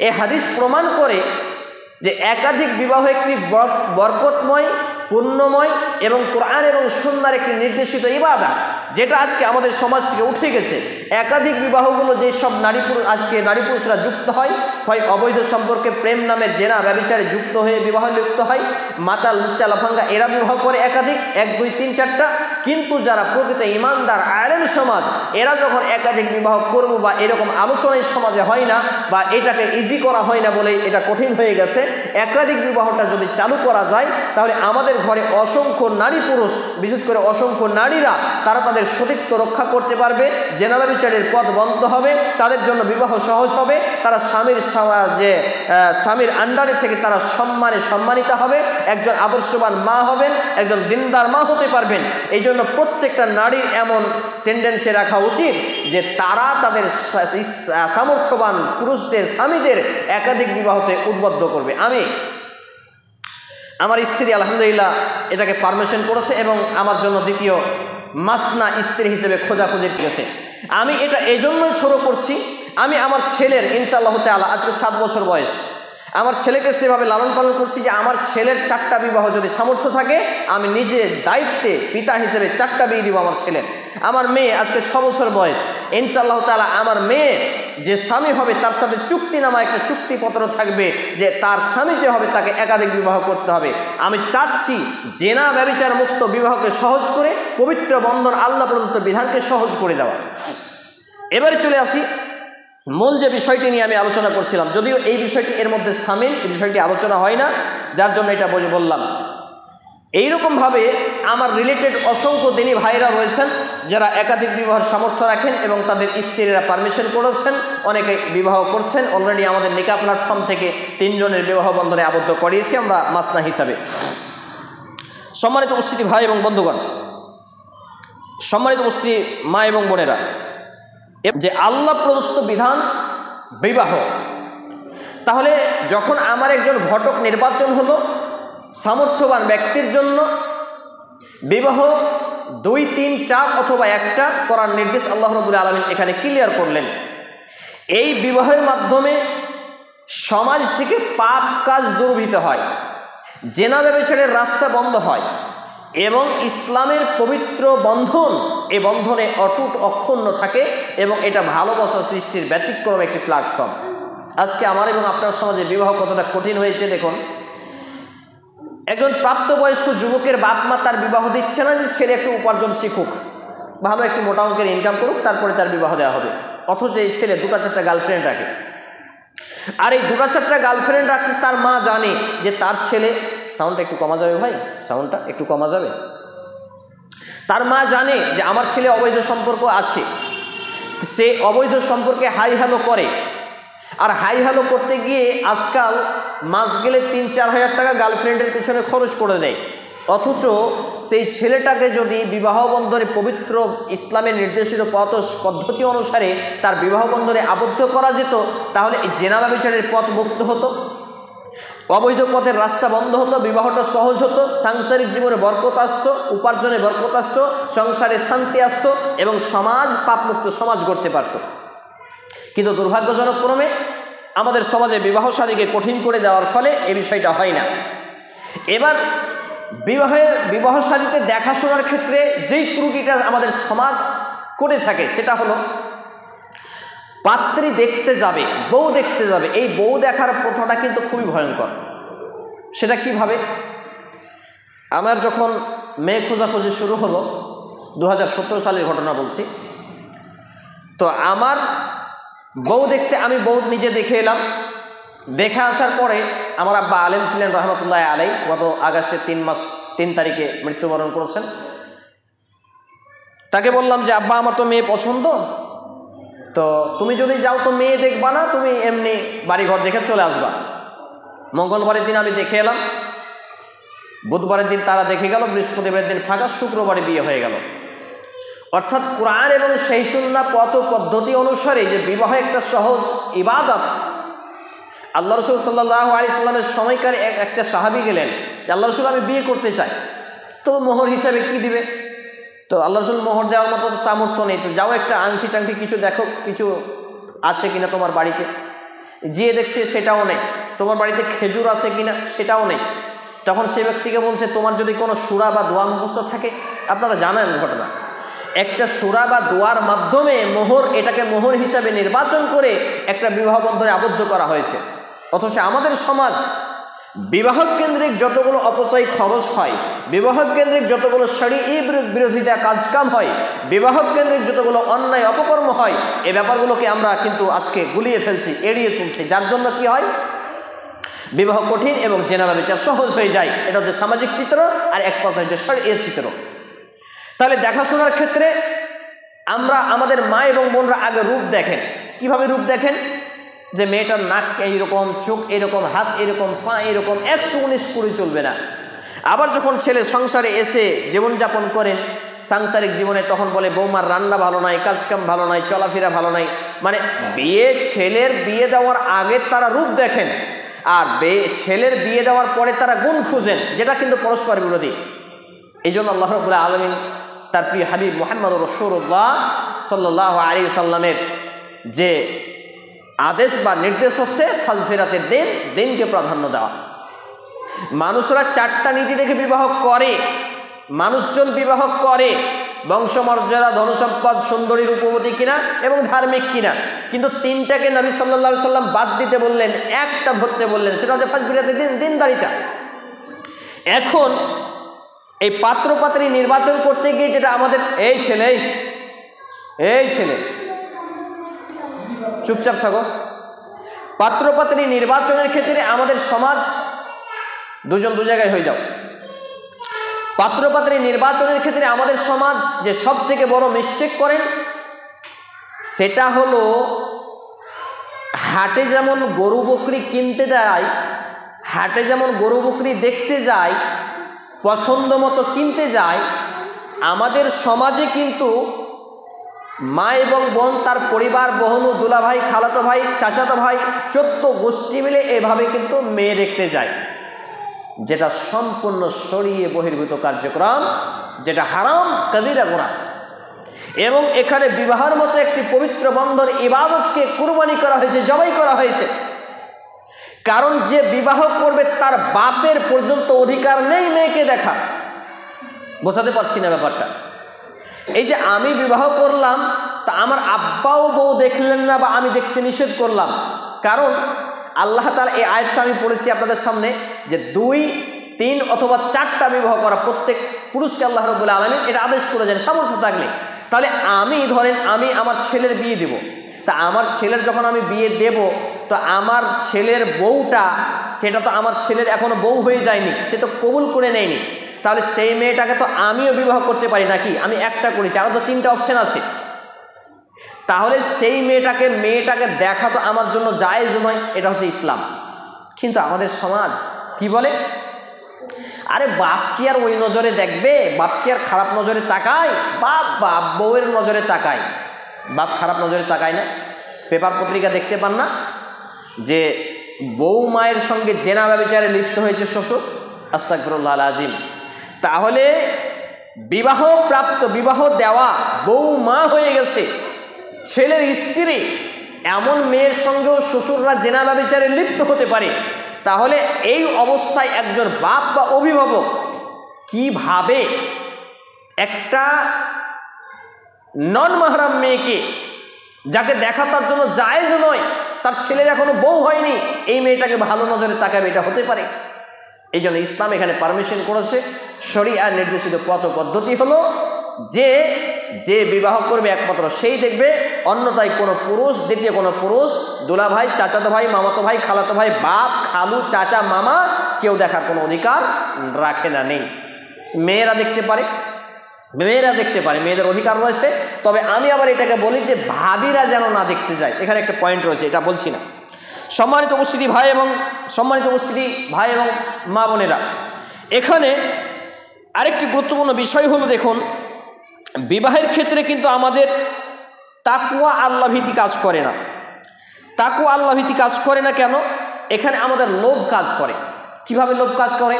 এই হাদিস প্রমাণ করে যে একাধিক বিবাহ একটি বরকতময়, পুণ্যময় এবং কোরআন এবং সুন্নাহর একটি নির্দেশিত ইবাদত, যেটা আজকে আমাদের সমাজ থেকে উঠে গেছে। একাধিক বিবাহগুলো যেসব আজকে নারী পুরুষরা যুক্ত হয় অবৈধ সম্পর্কে, প্রেম নামের জেনা ব্যভিচারে যুক্ত হয়ে বিবাহ লিপ্ত হয়, মাতাল, লুচ্চা, লাফাঙ্গা এরা বিবাহ করে একাধিক, 1, 2, 3, 4টা। কিন্তু যারা প্রকৃত ইমানদার আলেম সমাজ, এরা যখন একাধিক বিবাহ করবো বা এরকম আলোচনায় সমাজে হয় না, বা এটাকে ইজি করা হয় না বলে এটা কঠিন হয়ে গেছে, একাধিক বিবাহটা যদি চালু করা যায়, তাহলে আমাদের ঘরে অসংখ্য নারী পুরুষ, বিশেষ করে অসংখ্য নারীরা, তারা তাদের সতীত্ব রক্ষা করতে পারবে, জেনা ব্যভিচারের পথ বন্ধ হবে, তাদের জন্য বিবাহ সহজ হবে, তারা স্বামীর আন্ডারে থেকে তারা সম্মানিত হবে, একজন আদর্শবান মা হবেন, একজন দিনদার মা হতে পারবেন। এই জন্য প্রত্যেকটা নারীর এমন টেন্ডেন্সি রাখা উচিত যে তারা তাদের সামর্থ্যবান পুরুষদের স্বামীদের একাধিক বিবাহতে উদ্বুদ্ধ করবে। আমার স্ত্রী আলহামদুলিল্লাহ এটাকে পারমিশন করেছে এবং আমার জন্য দ্বিতীয় মাসনা স্ত্রী হিসেবে খোঁজাখুঁজি করেছে। আমি এটা এই জন্যই থ্রো করছি, আমি আমার ছেলের ইনশাআল্লাহ তাআলা, আজকে 7 বছর বয়স, আমার ছেলেকে সেভাবে লালন পালন করছি যে আমার ছেলের 4টা বিবাহ যদি সামর্থ্য থাকে, আমি নিজে দায়িত্বে পিতা হিসেবে 4টা বিয়ে দিব আমার ছেলের। আমার মেয়ে আজকে 6 বছর বয়স, ইনশাআল্লাহ তাআলা আমার মেয়ে যে স্বামী হবে তার সাথে চুক্তিনামা, একটা চুক্তিপত্র থাকবে যে তার স্বামী যে হবে তাকে একাধিক বিবাহ করতে হবে। আমি চাচ্ছি জেনা ব্যভিচার মুক্ত বিবাহকে সহজ করে, পবিত্র বন্ধন আল্লাহ প্রদত্ত বিধানকে সহজ করে দেওয়া। এবারে চলে আসি মূল যে বিষয়টি নিয়ে আমি আলোচনা করছিলাম, যদিও এই বিষয়টি এর মধ্যে সামিল, এই বিষয়টি আলোচনা হয় না, যার জন্য এটা বললাম। এইরকমভাবে আমার রিলেটেড অসংখ্য দিনী ভাইরা রয়েছেন যারা একাধিক বিবাহের সামর্থ্য রাখেন এবং তাদের স্ত্রীরা পারমিশন করেছেন, অনেকে বিবাহ করছেন। অলরেডি আমাদের নিকা প্ল্যাটফর্ম থেকে 3 জনের বিবাহ বন্ধনে আবদ্ধ করিয়েছি আমরা মাসনা হিসাবে। সম্মানিত উপস্থিতি ভাই এবং বন্ধুগণ, সম্মানিত উপস্থিতি মা এবং বোনেরা, যে আল্লাহ প্রদত্ত বিধান বিবাহ, তাহলে যখন আমার একজন ঘটক নির্বাচন হলো, সামর্থ্যবান ব্যক্তির জন্য বিবাহ 2, 3, 4 অথবা 1টা করার নির্দেশ আল্লাহ রাব্বুল আলামিন এখানে ক্লিয়ার করলেন। এই বিবাহের মাধ্যমে সমাজ থেকে পাপ কাজ দূরীভূত হয়, জেনা ব্যভিচারের রাস্তা বন্ধ হয়, এবং ইসলামের পবিত্র বন্ধন এই বন্ধনে অটুট অক্ষুণ্ণ থাকে এবং এটা ভালোবাসা সৃষ্টির ব্যতিক্রম একটি প্ল্যাটফর্ম। আজকে আমার এবং আপনার সমাজে বিবাহ কতটা কঠিন হয়েছে দেখুন। একজন প্রাপ্তবয়স্ক যুবকের বাপ মা তার বিবাহ দিচ্ছে না যে ছেলে একটু উপার্জন শিখুক, ভালো একটি মোটা অঙ্কের ইনকাম করুক, তারপরে তার বিবাহ দেওয়া হবে। অথচ এই ছেলে 2-4টা গার্লফ্রেন্ড রাখে, আর এই 2-4টা গার্লফ্রেন্ড রাখতে তার মা জানে যে তার ছেলে, সাউন্ডটা একটু কমা যাবে ভাই, সাউন্ডটা একটু কমা যাবে, তার মা জানে যে আমার ছেলে অবৈধ সম্পর্ক আছে, সে অবৈধ সম্পর্কে হাই হ্যালো করে। আর হাই হ্যালো করতে গিয়ে আজকাল মাস গেলে 3-4 হাজার টাকা গার্লফ্রেন্ডের পেছনে খরচ করে দেয়। অথচ সেই ছেলেটাকে যদি বিবাহ বন্ধনে পবিত্র ইসলামের নির্দেশিত পদ্ধতি অনুসারে তার বিবাহ বন্ধনে আবদ্ধ করা যেত, তাহলে এই জেনা ব্যভিচারের পথ মুক্ত হতো, অবৈধ পথের রাস্তা বন্ধ হতো, বিবাহটা সহজ হতো, সাংসারিক জীবনে বরকত আসতো, উপার্জনে বরকত আসতো, সংসারে শান্তি আসতো এবং সমাজ পাপমুক্ত সমাজ গড়তে পারত। কিন্তু দুর্ভাগ্যজনক ক্রমে আমাদের সমাজে বিবাহ শাদীকে কঠিন করে দেওয়ার ফলে এই বিষয়টা হয় না। এবার বিবাহ শাদীতে দেখাশোনার ক্ষেত্রে যেই ত্রুটিটা আমাদের সমাজ করে থাকে সেটা হলো পাত্রী দেখতে যাবে, বউ দেখতে যাবে, এই বউ দেখার প্রথাটা কিন্তু খুবই ভয়ঙ্কর। সেটা কিভাবে? আমার যখন মেয়ে খোঁজাখুঁজি শুরু হলো, 2017 সালের ঘটনা বলছি, তো আমার বউ দেখতে আমি বউ নিজে দেখে এলাম। দেখে আসার পরে আমার আব্বা আলেম ছিলেন রহমতুল্লাহ আলাই, গত আগস্টের 3 তারিখে মৃত্যুবরণ করেছেন। তাকে বললাম যে আব্বা আমার তো মেয়ে পছন্দ, তো তুমি যদি যাও তো মেয়ে দেখবা না, তুমি এমনি বাড়িঘর দেখে চলে আসবা। মঙ্গলবারের দিন আমি দেখে এলাম, বুধবারের দিন তারা দেখে গেল, বৃহস্পতিবারের দিন ফাঁকা, শুক্রবারে বিয়ে হয়ে গেল। অর্থাৎ কোরআন এবং সেই সুন্নাহ পথ পদ্ধতি অনুসারে যে বিবাহ একটা সহজ ইবাদত। আল্লাহ রসুল সাল্লাল্লাহু আলাইহি সাল্লামের সময়কার একটা সাহাবী গেলেন যে আল্লাহ রসুল আমি বিয়ে করতে চাই, তো মোহর হিসাবে কি দিবে? তো আল্লাহ রসুল মোহর দেওয়ার মতো সামর্থ্য নেই, তো যাও একটা আংটি টাংটি কিছু দেখো, কিছু আছে কিনা তোমার বাড়িতে। যেয়ে দেখছে সেটাও নেই। তোমার বাড়িতে খেজুর আছে কিনা সেটাও নেই। তখন সে ব্যক্তিকে বলছে তোমার যদি কোনো সূরা বা দোয়া মুখস্থ থাকে। আপনারা জানেন ঘটনা, একটা সূরা বা দোয়ার মাধ্যমে মোহর, এটাকে মোহর হিসাবে নির্বাচন করে একটা বিবাহ বন্ধনে আবদ্ধ করা হয়েছে। অথচ আমাদের সমাজ বিবাহ কেন্দ্রিক যতগুলো অপচয় খরচ হয়, বিবাহ কেন্দ্রিক যতগুলো শরীয়ী বিরোধিতা কাজকাম হয়, বিবাহ কেন্দ্রিক যতগুলো অন্যায় অপকর্ম হয়, এই ব্যাপারগুলোকে আমরা কিন্তু আজকে গুলিয়ে ফেলছি, এড়িয়ে চলছি, যার জন্য কি হয়, বিবাহ কঠিন এবং জেনা ব্যভিচার সহজ হয়ে যায়। এটা হচ্ছে সামাজিক চিত্র, আর এক পাশে হচ্ছে শরীয়ত চিত্র। তাহলে দেখাশোনার ক্ষেত্রে আমরা আমাদের মা এবং বোনরা আগে রূপ দেখেন। কিভাবে রূপ দেখেন? যে মেয়েটার নাক এইরকম, চোখ এরকম, হাত এরকম, পা এরকম, একটু 19 করে চলবে না। আবার যখন ছেলে সংসারে এসে জীবনযাপন করেন সাংসারিক জীবনে, তখন বলে বৌমার রান্না ভালো নাই, কাজকাম ভালো নাই, চলাফেরা ভালো নাই। মানে ছেলের বিয়ে দেওয়ার আগে তারা রূপ দেখেন, আর ছেলের বিয়ে দেওয়ার পরে তারা গুণ খুঁজেন, যেটা কিন্তু পরস্পর বিরোধী। এই জন্য আল্লাহ রাব্বুল আলামিন তার প্রিয় হাবিব মুহাম্মদ রাসূলুল্লাহ সাল্লাল্লাহু আলাইহি সাল্লামের যে আদেশ বা নির্দেশ হচ্ছে ফাজফিরাতের দিনকে প্রাধান্য দেওয়া। মানুষরা 4টা নীতি দেখে বিবাহ করে, মানুষজন বিবাহ করে বংশমর্যাদা, ধনসম্পদ, সুন্দরী, রূপবতী কিনা এবং ধার্মিক কিনা। কিন্তু 3টাকে নবী সাল্লাল্লাহু আলাইহি সাল্লাম বাদ দিতে বললেন, একটা ধরতে বললেন, সেটা হচ্ছে ফাজফিরাতের দিনদারিতা। এখন এই পাত্রপাত্রী নির্বাচন করতে গিয়ে যেটা আমাদের, এই ছেলে চুপচাপ থাকো। পাত্রপাত্রী নির্বাচনের ক্ষেত্রে আমাদের সমাজ, দুজন দু জায়গায় হয়ে যাও। পাত্রপাত্রী নির্বাচনের ক্ষেত্রে আমাদের সমাজ যে সব থেকে বড় মিস্টেক করেন, সেটা হলো হাটে যেমন গরু বকরি কিনতে যায়, হাটে যেমন গরু বকরি দেখতে যায়, পছন্দ মতো কিনতে যায়, আমাদের সমাজে কিন্তু মা এবং বোন, তার পরিবার, বহনু, দুলা ভাই, খালাতো ভাই, চাচাতো ভাই, 14 গোষ্ঠী মিলে এভাবে কিন্তু মেয়ে দেখতে যায়, যেটা সম্পূর্ণ শরীয় বহির্ভূত কার্যক্রম, যেটা হারাম কবিরা গুনাহ। এবং এখানে বিবাহের মতো একটি পবিত্র বন্ধন ইবাদতকে কুরবানি করা হয়েছে, জবাই করা হয়েছে। কারণ যে বিবাহ করবে তার বাপের পর্যন্ত অধিকার নেই মেয়েকে দেখা। বোঝাতে পারছি না ব্যাপারটা। এই যে আমি বিবাহ করলাম, তা আমার আব্বাও বউ দেখলেন না বা আমি দেখতে নিষেধ করলাম, কারণ আল্লাহ তাআলা এই আয়াতটা আমি পড়েছি আপনাদের সামনে যে 2, 3 অথবা 4টা বিবাহ করা প্রত্যেক পুরুষকে আল্লাহ রাব্বুল আলামিন এটা আদেশ করেছেন সামর্থ্য থাকলে। তাহলে আমি ধরেন আমি আমার ছেলের বিয়ে দেব, তা আমার ছেলের যখন আমি বিয়ে দেব, তো আমার ছেলের বউটা সেটা তো আমার ছেলের এখনো বউ হয়ে যায়নি, সে তো কবুল করে নেয়নি। তাহলে সেই মেয়েটাকে তো আমিও বিবাহ করতে পারি নাকি? আমি একটা করেছি, আরও তো 3টা অপশন আছে। তাহলে সেই মেয়েটাকে দেখা তো আমার জন্য জায়েজ নয়, এটা হচ্ছে ইসলাম। কিন্তু আমাদের সমাজ কি বলে, আরে বাপ কি আর ওই নজরে দেখবে, বাপ কি আর খারাপ নজরে তাকায়, বাপ বউয়ের নজরে তাকায়, বাপ খারাপ নজরে তাকায় না। পেপার পত্রিকা দেখতে পান না যে বউ মায়ের সঙ্গে জেনা ব্যভিচারে লিপ্ত হয়েছে শ্বশুর, আস্তাগফিরুল্লাহ আল-আযীম। তাহলে বিবাহ দেওয়া বউ মা হয়ে গেছে ছেলের স্ত্রী, এমন মেয়ের সঙ্গেও শ্বশুররা জেনা ব্যভিচারে লিপ্ত হতে পারে। তাহলে এই অবস্থায় একজন বাপ বা অভিভাবক কিভাবে একটা নন মাহরাম মেয়েকে, যাকে দেখা তার জন্য জায়েজ নয়, তার ছেলের এখনো বউ হয়নি, এই মেয়েটাকে ভালো নজরে তাকাবে, এটা হতে পারে? এই জন্য ইসলাম এখানে পারমিশন করেছে। শরিয়া নির্দেশিত পথ পদ্ধতি হলো যে বিবাহ করবে একমাত্র সেই দেখবে, অন্যথায় কোনো পুরুষ, দ্বিতীয় কোনো পুরুষ, দুলা ভাই, চাচাতো ভাই, মামাতো ভাই, খালাতো ভাই, বাপ, খালু, চাচা, মামা কেউ দেখার কোনো অধিকার রাখে না, নেই। মেয়েরা দেখতে পারে, মেয়েদের অধিকার রয়েছে। তবে আমি আবার এটাকে বলি যে ভাবিরা যেন না দেখতে যায়, এখানে একটা পয়েন্ট রয়েছে, এটা বলছি না। সম্মানিত উপস্থিতি ভাই এবং মা বোনেরা, এখানে আরেকটি গুরুত্বপূর্ণ বিষয় হলো, দেখুন বিবাহের ক্ষেত্রে কিন্তু আমাদের তাকওয়া আল্লাহ ভীতি কাজ করে না। তাকওয়া আল্লাহ ভীতি কাজ করে না কেন? এখানে আমাদের লোভ কাজ করে। কিভাবে লোভ কাজ করে?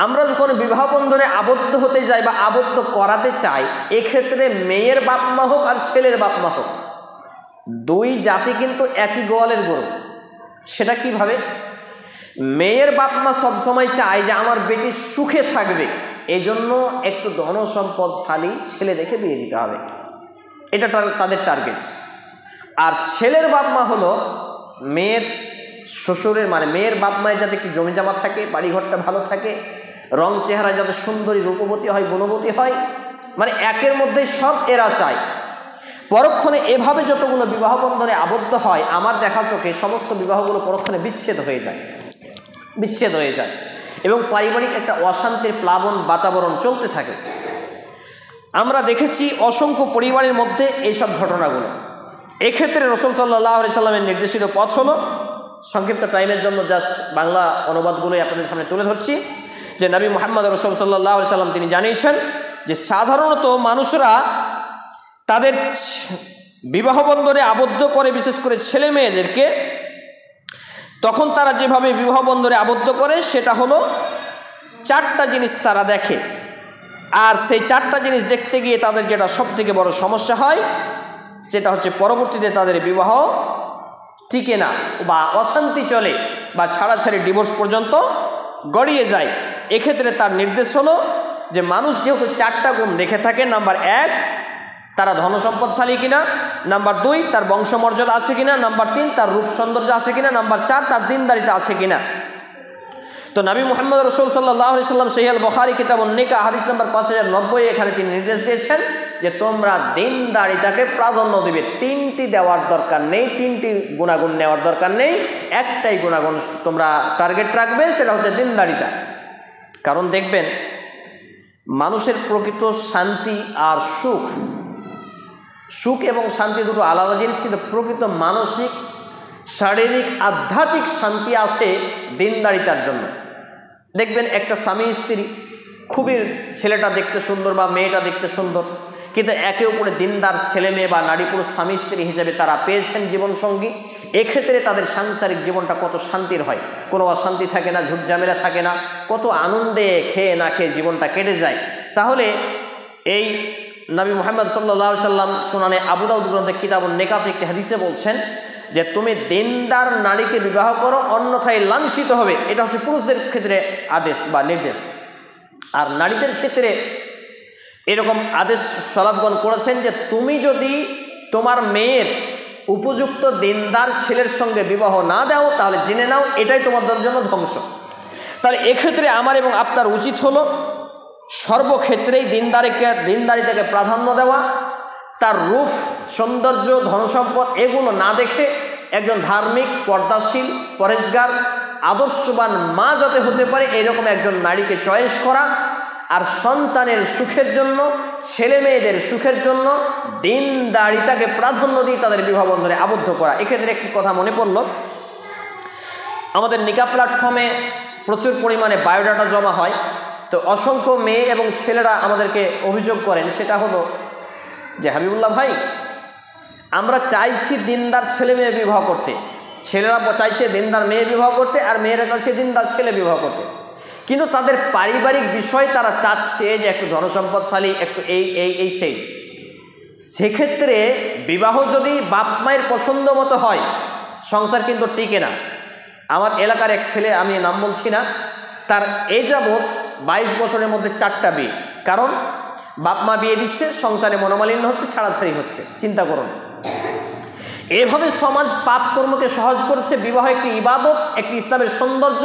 আমরা যখন বিবাহ বন্ধনে আবদ্ধ হতে যাই বা আবদ্ধ করাতে চাই, এক্ষেত্রে মেয়ের বাপ মা হোক আর ছেলের বাপ মা হোক, 2 জাতি কিন্তু একই গোয়ালের গরু। সেটা কিভাবে? মেয়ের বাপ মা সবসময় চায় যে আমার বেটি সুখে থাকবে, এই জন্য একটু ধন সম্পদশালী ছেলে দেখে বিয়ে দিতে হবে, এটা তাদের টার্গেট। আর ছেলের বাপ মা হলো মেয়ের শ্বশুরের, মানে মেয়ের বাপ মায়ের যাতে একটু জমি জমা থাকে, বাড়িঘরটা ভালো থাকে, রং চেহারা যাতে সুন্দরী, রূপবতী হয়, গুণবতী হয়, মানে একের মধ্যে সব এরা চায়। পরক্ষণে এভাবে যতগুলো বিবাহ বন্ধনে আবদ্ধ হয়, আমার দেখা চোখে সমস্ত বিবাহগুলো পরক্ষণে বিচ্ছেদ হয়ে যায় এবং পারিবারিক একটা অশান্তির প্লাবন বাতাবরণ চলতে থাকে। আমরা দেখেছি অসংখ্য পরিবারের মধ্যে এইসব ঘটনাগুলো। এক্ষেত্রে রাসূল সাল্লাল্লাহু আলাইহি সাল্লামের নির্দেশিত পথ হলো, সংক্ষিপ্ত টাইমের জন্য জাস্ট বাংলা অনুবাদগুলোই আপনাদের সামনে তুলে ধরছি, যে নবী মুহাম্মদ রাসূল সাল্লাল্লাহু আলাইহি সাল্লাম তিনি জানিয়েছেন যে সাধারণত মানুষরা তাদের বিবাহ বন্ধনে আবদ্ধ করে, বিশেষ করে ছেলে মেয়েদেরকে, তখন তারা যেভাবে বিবাহ বন্ধনে আবদ্ধ করে সেটা হলো 4টা জিনিস তারা দেখে। আর সেই 4টা জিনিস দেখতে গিয়ে তাদের যেটা সবথেকে বড় সমস্যা হয়, সেটা হচ্ছে পরবর্তীতে তাদের বিবাহ টিকে না বা অশান্তি চলে বা ছাড়াছাড়ি ডিভোর্স পর্যন্ত গড়িয়ে যায়। এক্ষেত্রে তার নির্দেশ হলো যে মানুষ যেহেতু 4টা গুণ দেখে থাকে, নাম্বার 1 তারা ধনসম্পদশালী কিনা, নাম্বার 2 তার বংশমর্যাদা আছে কিনা, নাম্বার 3 তার রূপ সৌন্দর্য আছে কিনা, নাম্বার 4 তার দিনদারিতা আছে কিনা। তো নবী মুহাম্মদ রাসূল সাল্লাল্লাহু আলাইহি সাল্লাম সহিহ আল বুখারী কিতাবুন নিকাহ হাদিস নাম্বার 5090 এখানে তিনি নির্দেশ দিয়েছেন যে তোমরা দিনদারিতাকে প্রাধান্য দিবে। 3টি দেওয়ার দরকার নেই, 3টি গুণাগুণ নেওয়ার দরকার নেই, একটাই গুণাগুণ তোমরা টার্গেট রাখবে, সেটা হচ্ছে দিনদারিতা। কারণ দেখবেন মানুষের প্রকৃত শান্তি আর সুখ এবং শান্তি দুটো আলাদা জিনিস, কিন্তু প্রকৃত মানসিক, শারীরিক, আধ্যাত্মিক শান্তি আসে দিনদারিতার জন্য। দেখবেন একটা স্বামী স্ত্রী, খুবই ছেলেটা দেখতে সুন্দর বা মেয়েটা দেখতে সুন্দর, কিন্তু একে অপরে দিনদার ছেলে মেয়ে বা নারী পুরুষ স্বামী স্ত্রী হিসেবে তারা পেয়েছেন জীবনসঙ্গী। এক্ষেত্রে তাদের সাংসারিক জীবনটা কত শান্তির হয়, কোনো অশান্তি থাকে না, ঝুটঝামেলা থাকে না, কত আনন্দে খেয়ে না খেয়ে জীবনটা কেটে যায়। তাহলে এই নবী মুহাম্মদ সাল্লাল্লাহু আলাইহি সাল্লাম সুনানে আবু দাউদ গ্রন্থে কিতাবুন নিকাহতে একটি হাদিসে বলছেন যে তুমি দিনদার নারীকে বিবাহ করো, অন্যথায় লাঞ্ছিত হবে। এটা হচ্ছে পুরুষদের ক্ষেত্রে আদেশ বা নির্দেশ। আর নারীদের ক্ষেত্রে এরকম আদেশ সালাফগণ করেছেন যে তুমি যদি তোমার মেয়ের উপযুক্ত দিনদার ছেলের সঙ্গে বিবাহ না দাও তাহলে জেনে নাও এটাই তোমাদের জন্য ধ্বংস। তাহলে এক্ষেত্রে আমার এবং আপনার উচিত হলো সর্বক্ষেত্রেই দিনদারিতাকে প্রাধান্য দেওয়া, তার রূপ, সৌন্দর্য, ধনসম্পদ এগুলো না দেখে একজন ধার্মিক, পর্দাশীল, পরেজগার, আদর্শবান মা যাতে হতে পারে এরকম একজন নারীকে চয়েস করা, আর সন্তানের সুখের জন্য, ছেলে মেয়েদের সুখের জন্য দিনদারিতাকে প্রাধান্য দিয়ে তাদের বিবাহ বন্ধনে আবদ্ধ করা। এক্ষেত্রে একটি কথা মনে পড়ল, আমাদের নিকাহ প্ল্যাটফর্মে প্রচুর পরিমাণে বায়োডাটা জমা হয়। তো অসংখ্য মেয়ে এবং ছেলেরা আমাদেরকে অভিযোগ করেন, সেটা হলো যে হাবিবুল্লাহ ভাই, আমরা চাইছি দিনদার ছেলে মেয়ে বিবাহ করতে, ছেলেরা চাইছে দিনদার মেয়ে বিবাহ করতে, আর মেয়েরা চাইছে দিনদার ছেলে বিবাহ করতে, কিন্তু তাদের পারিবারিক বিষয় তারা চাচ্ছে যে একটু ধনসম্পদশালী, একটু এই সেই। সেক্ষেত্রে বিবাহ যদি বাপ মায়ের পছন্দ মতো হয় সংসার কিন্তু টিকে না। আমার এলাকার এক ছেলে, আমি নাম বলছি না, তার এই যাবৎ 22 বছরের মধ্যে 4টা বিয়ে। কারণ বাপ মা বিয়ে দিচ্ছে, সংসারে মনোমালিন্য হচ্ছে, ছাড়াছাড়ি হচ্ছে। চিন্তা করুন, এভাবে সমাজ পাপ কর্মকে সহজ করছে। বিবাহ একটি ইবাদত, একটি ইসলামের সৌন্দর্য,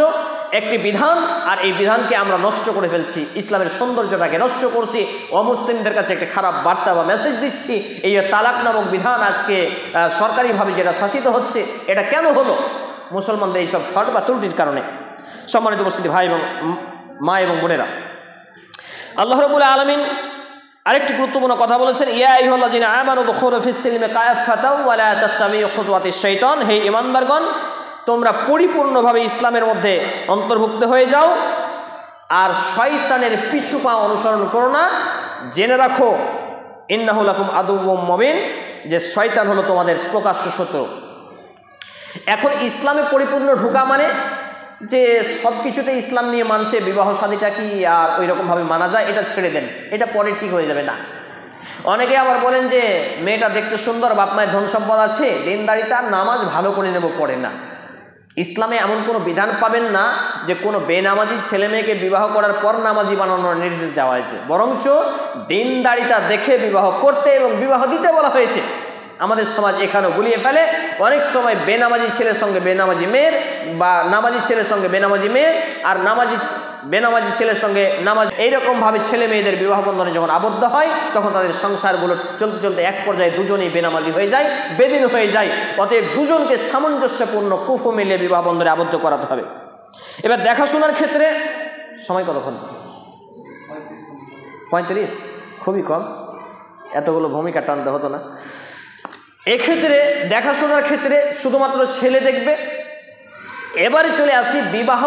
একটি বিধান, আর এই বিধানকে আমরা নষ্ট করে ফেলছি, ইসলামের সৌন্দর্যটাকে নষ্ট করছি। অমুসলিমদের কাছে একটা খারাপ বার্তা বা মেসেজ দিচ্ছি। এই তালাক নামক বিধান আজকে সরকারিভাবে যেটা শাসিত হচ্ছে, এটা কেন হলো? মুসলমানদের এইসব ফট বা ত্রুটির কারণে। সম্মানিত উপস্থিতি ভাই এবং মা এবং বোনেরা, আল্লাহ রাব্বুল আলামিন আরেকটি গুরুত্বপূর্ণ কথা বলেছেন, ইয়া আইয়ুহাল্লাযিনা আমানু দুখুলু ফিস-সিলমি কাফাতাও ওয়া লা তাত্তাবিউ খুতুওয়াতিশ শাইতান। হে ঈমানদারগণ, তোমরা পরিপূর্ণভাবে ইসলামের মধ্যে অন্তর্ভুক্ত হয়ে যাও, আর শয়তানের পিছু পা অনুসরণ করো না। জেনে রাখো, ইন্নাহু লাকুম আদুউম মুবিন, যে শয়তান হলো তোমাদের প্রকাশ্য শত্রু। এখন ইসলামে পরিপূর্ণ ঢোকা মানে যে সব কিছুতে ইসলাম নিয়ে মানছে, বিবাহ শাদীটা কি আর ওই রকমভাবে মানা যায় এটা ছেড়ে দেন, এটা পরে ঠিক হয়ে যাবে না। অনেকে আবার বলেন যে মেয়েটা দেখতে সুন্দর, বাপ মায়ের ধন সম্পদ আছে, দিনদারিতা, নামাজ ভালো করে নেব, পড়ে না। ইসলামে এমন কোনো বিধান পাবেন না যে কোনো বেনামাজি ছেলে মেয়েকে বিবাহ করার পর নামাজি বানানোর নির্দেশ দেওয়া হয়েছে, বরঞ্চ দিনদারিতা দেখে বিবাহ করতে এবং বিবাহ দিতে বলা হয়েছে। আমাদের সমাজ এখানেও গুলিয়ে ফেলে। অনেক সময় বেনামাজি ছেলের সঙ্গে বেনামাজি মেয়ের, বা নামাজি ছেলের সঙ্গে বেনামাজি মেয়ের, আর বেনামাজি ছেলের সঙ্গে নামাজ, এইরকমভাবে ছেলে মেয়েদের বিবাহ বন্ধনে যখন আবদ্ধ হয় তখন তাদের সংসারগুলো চলতে চলতে এক পর্যায়ে দুজনেই বেনামাজি হয়ে যায়, বেদিন হয়ে যায়। অতএব দুজনকে সামঞ্জস্যপূর্ণ কুফু মিলিয়ে বিবাহ বন্ধনে আবদ্ধ করাতে হবে। এবার দেখাশোনার ক্ষেত্রে সময় কতক্ষণ? 35, খুবই কম, এতগুলো ভূমিকা টানতে হতো না। এক্ষেত্রে দেখাশোনার ক্ষেত্রে শুধুমাত্র ছেলে দেখবে। এবারে চলে আসি, বিবাহ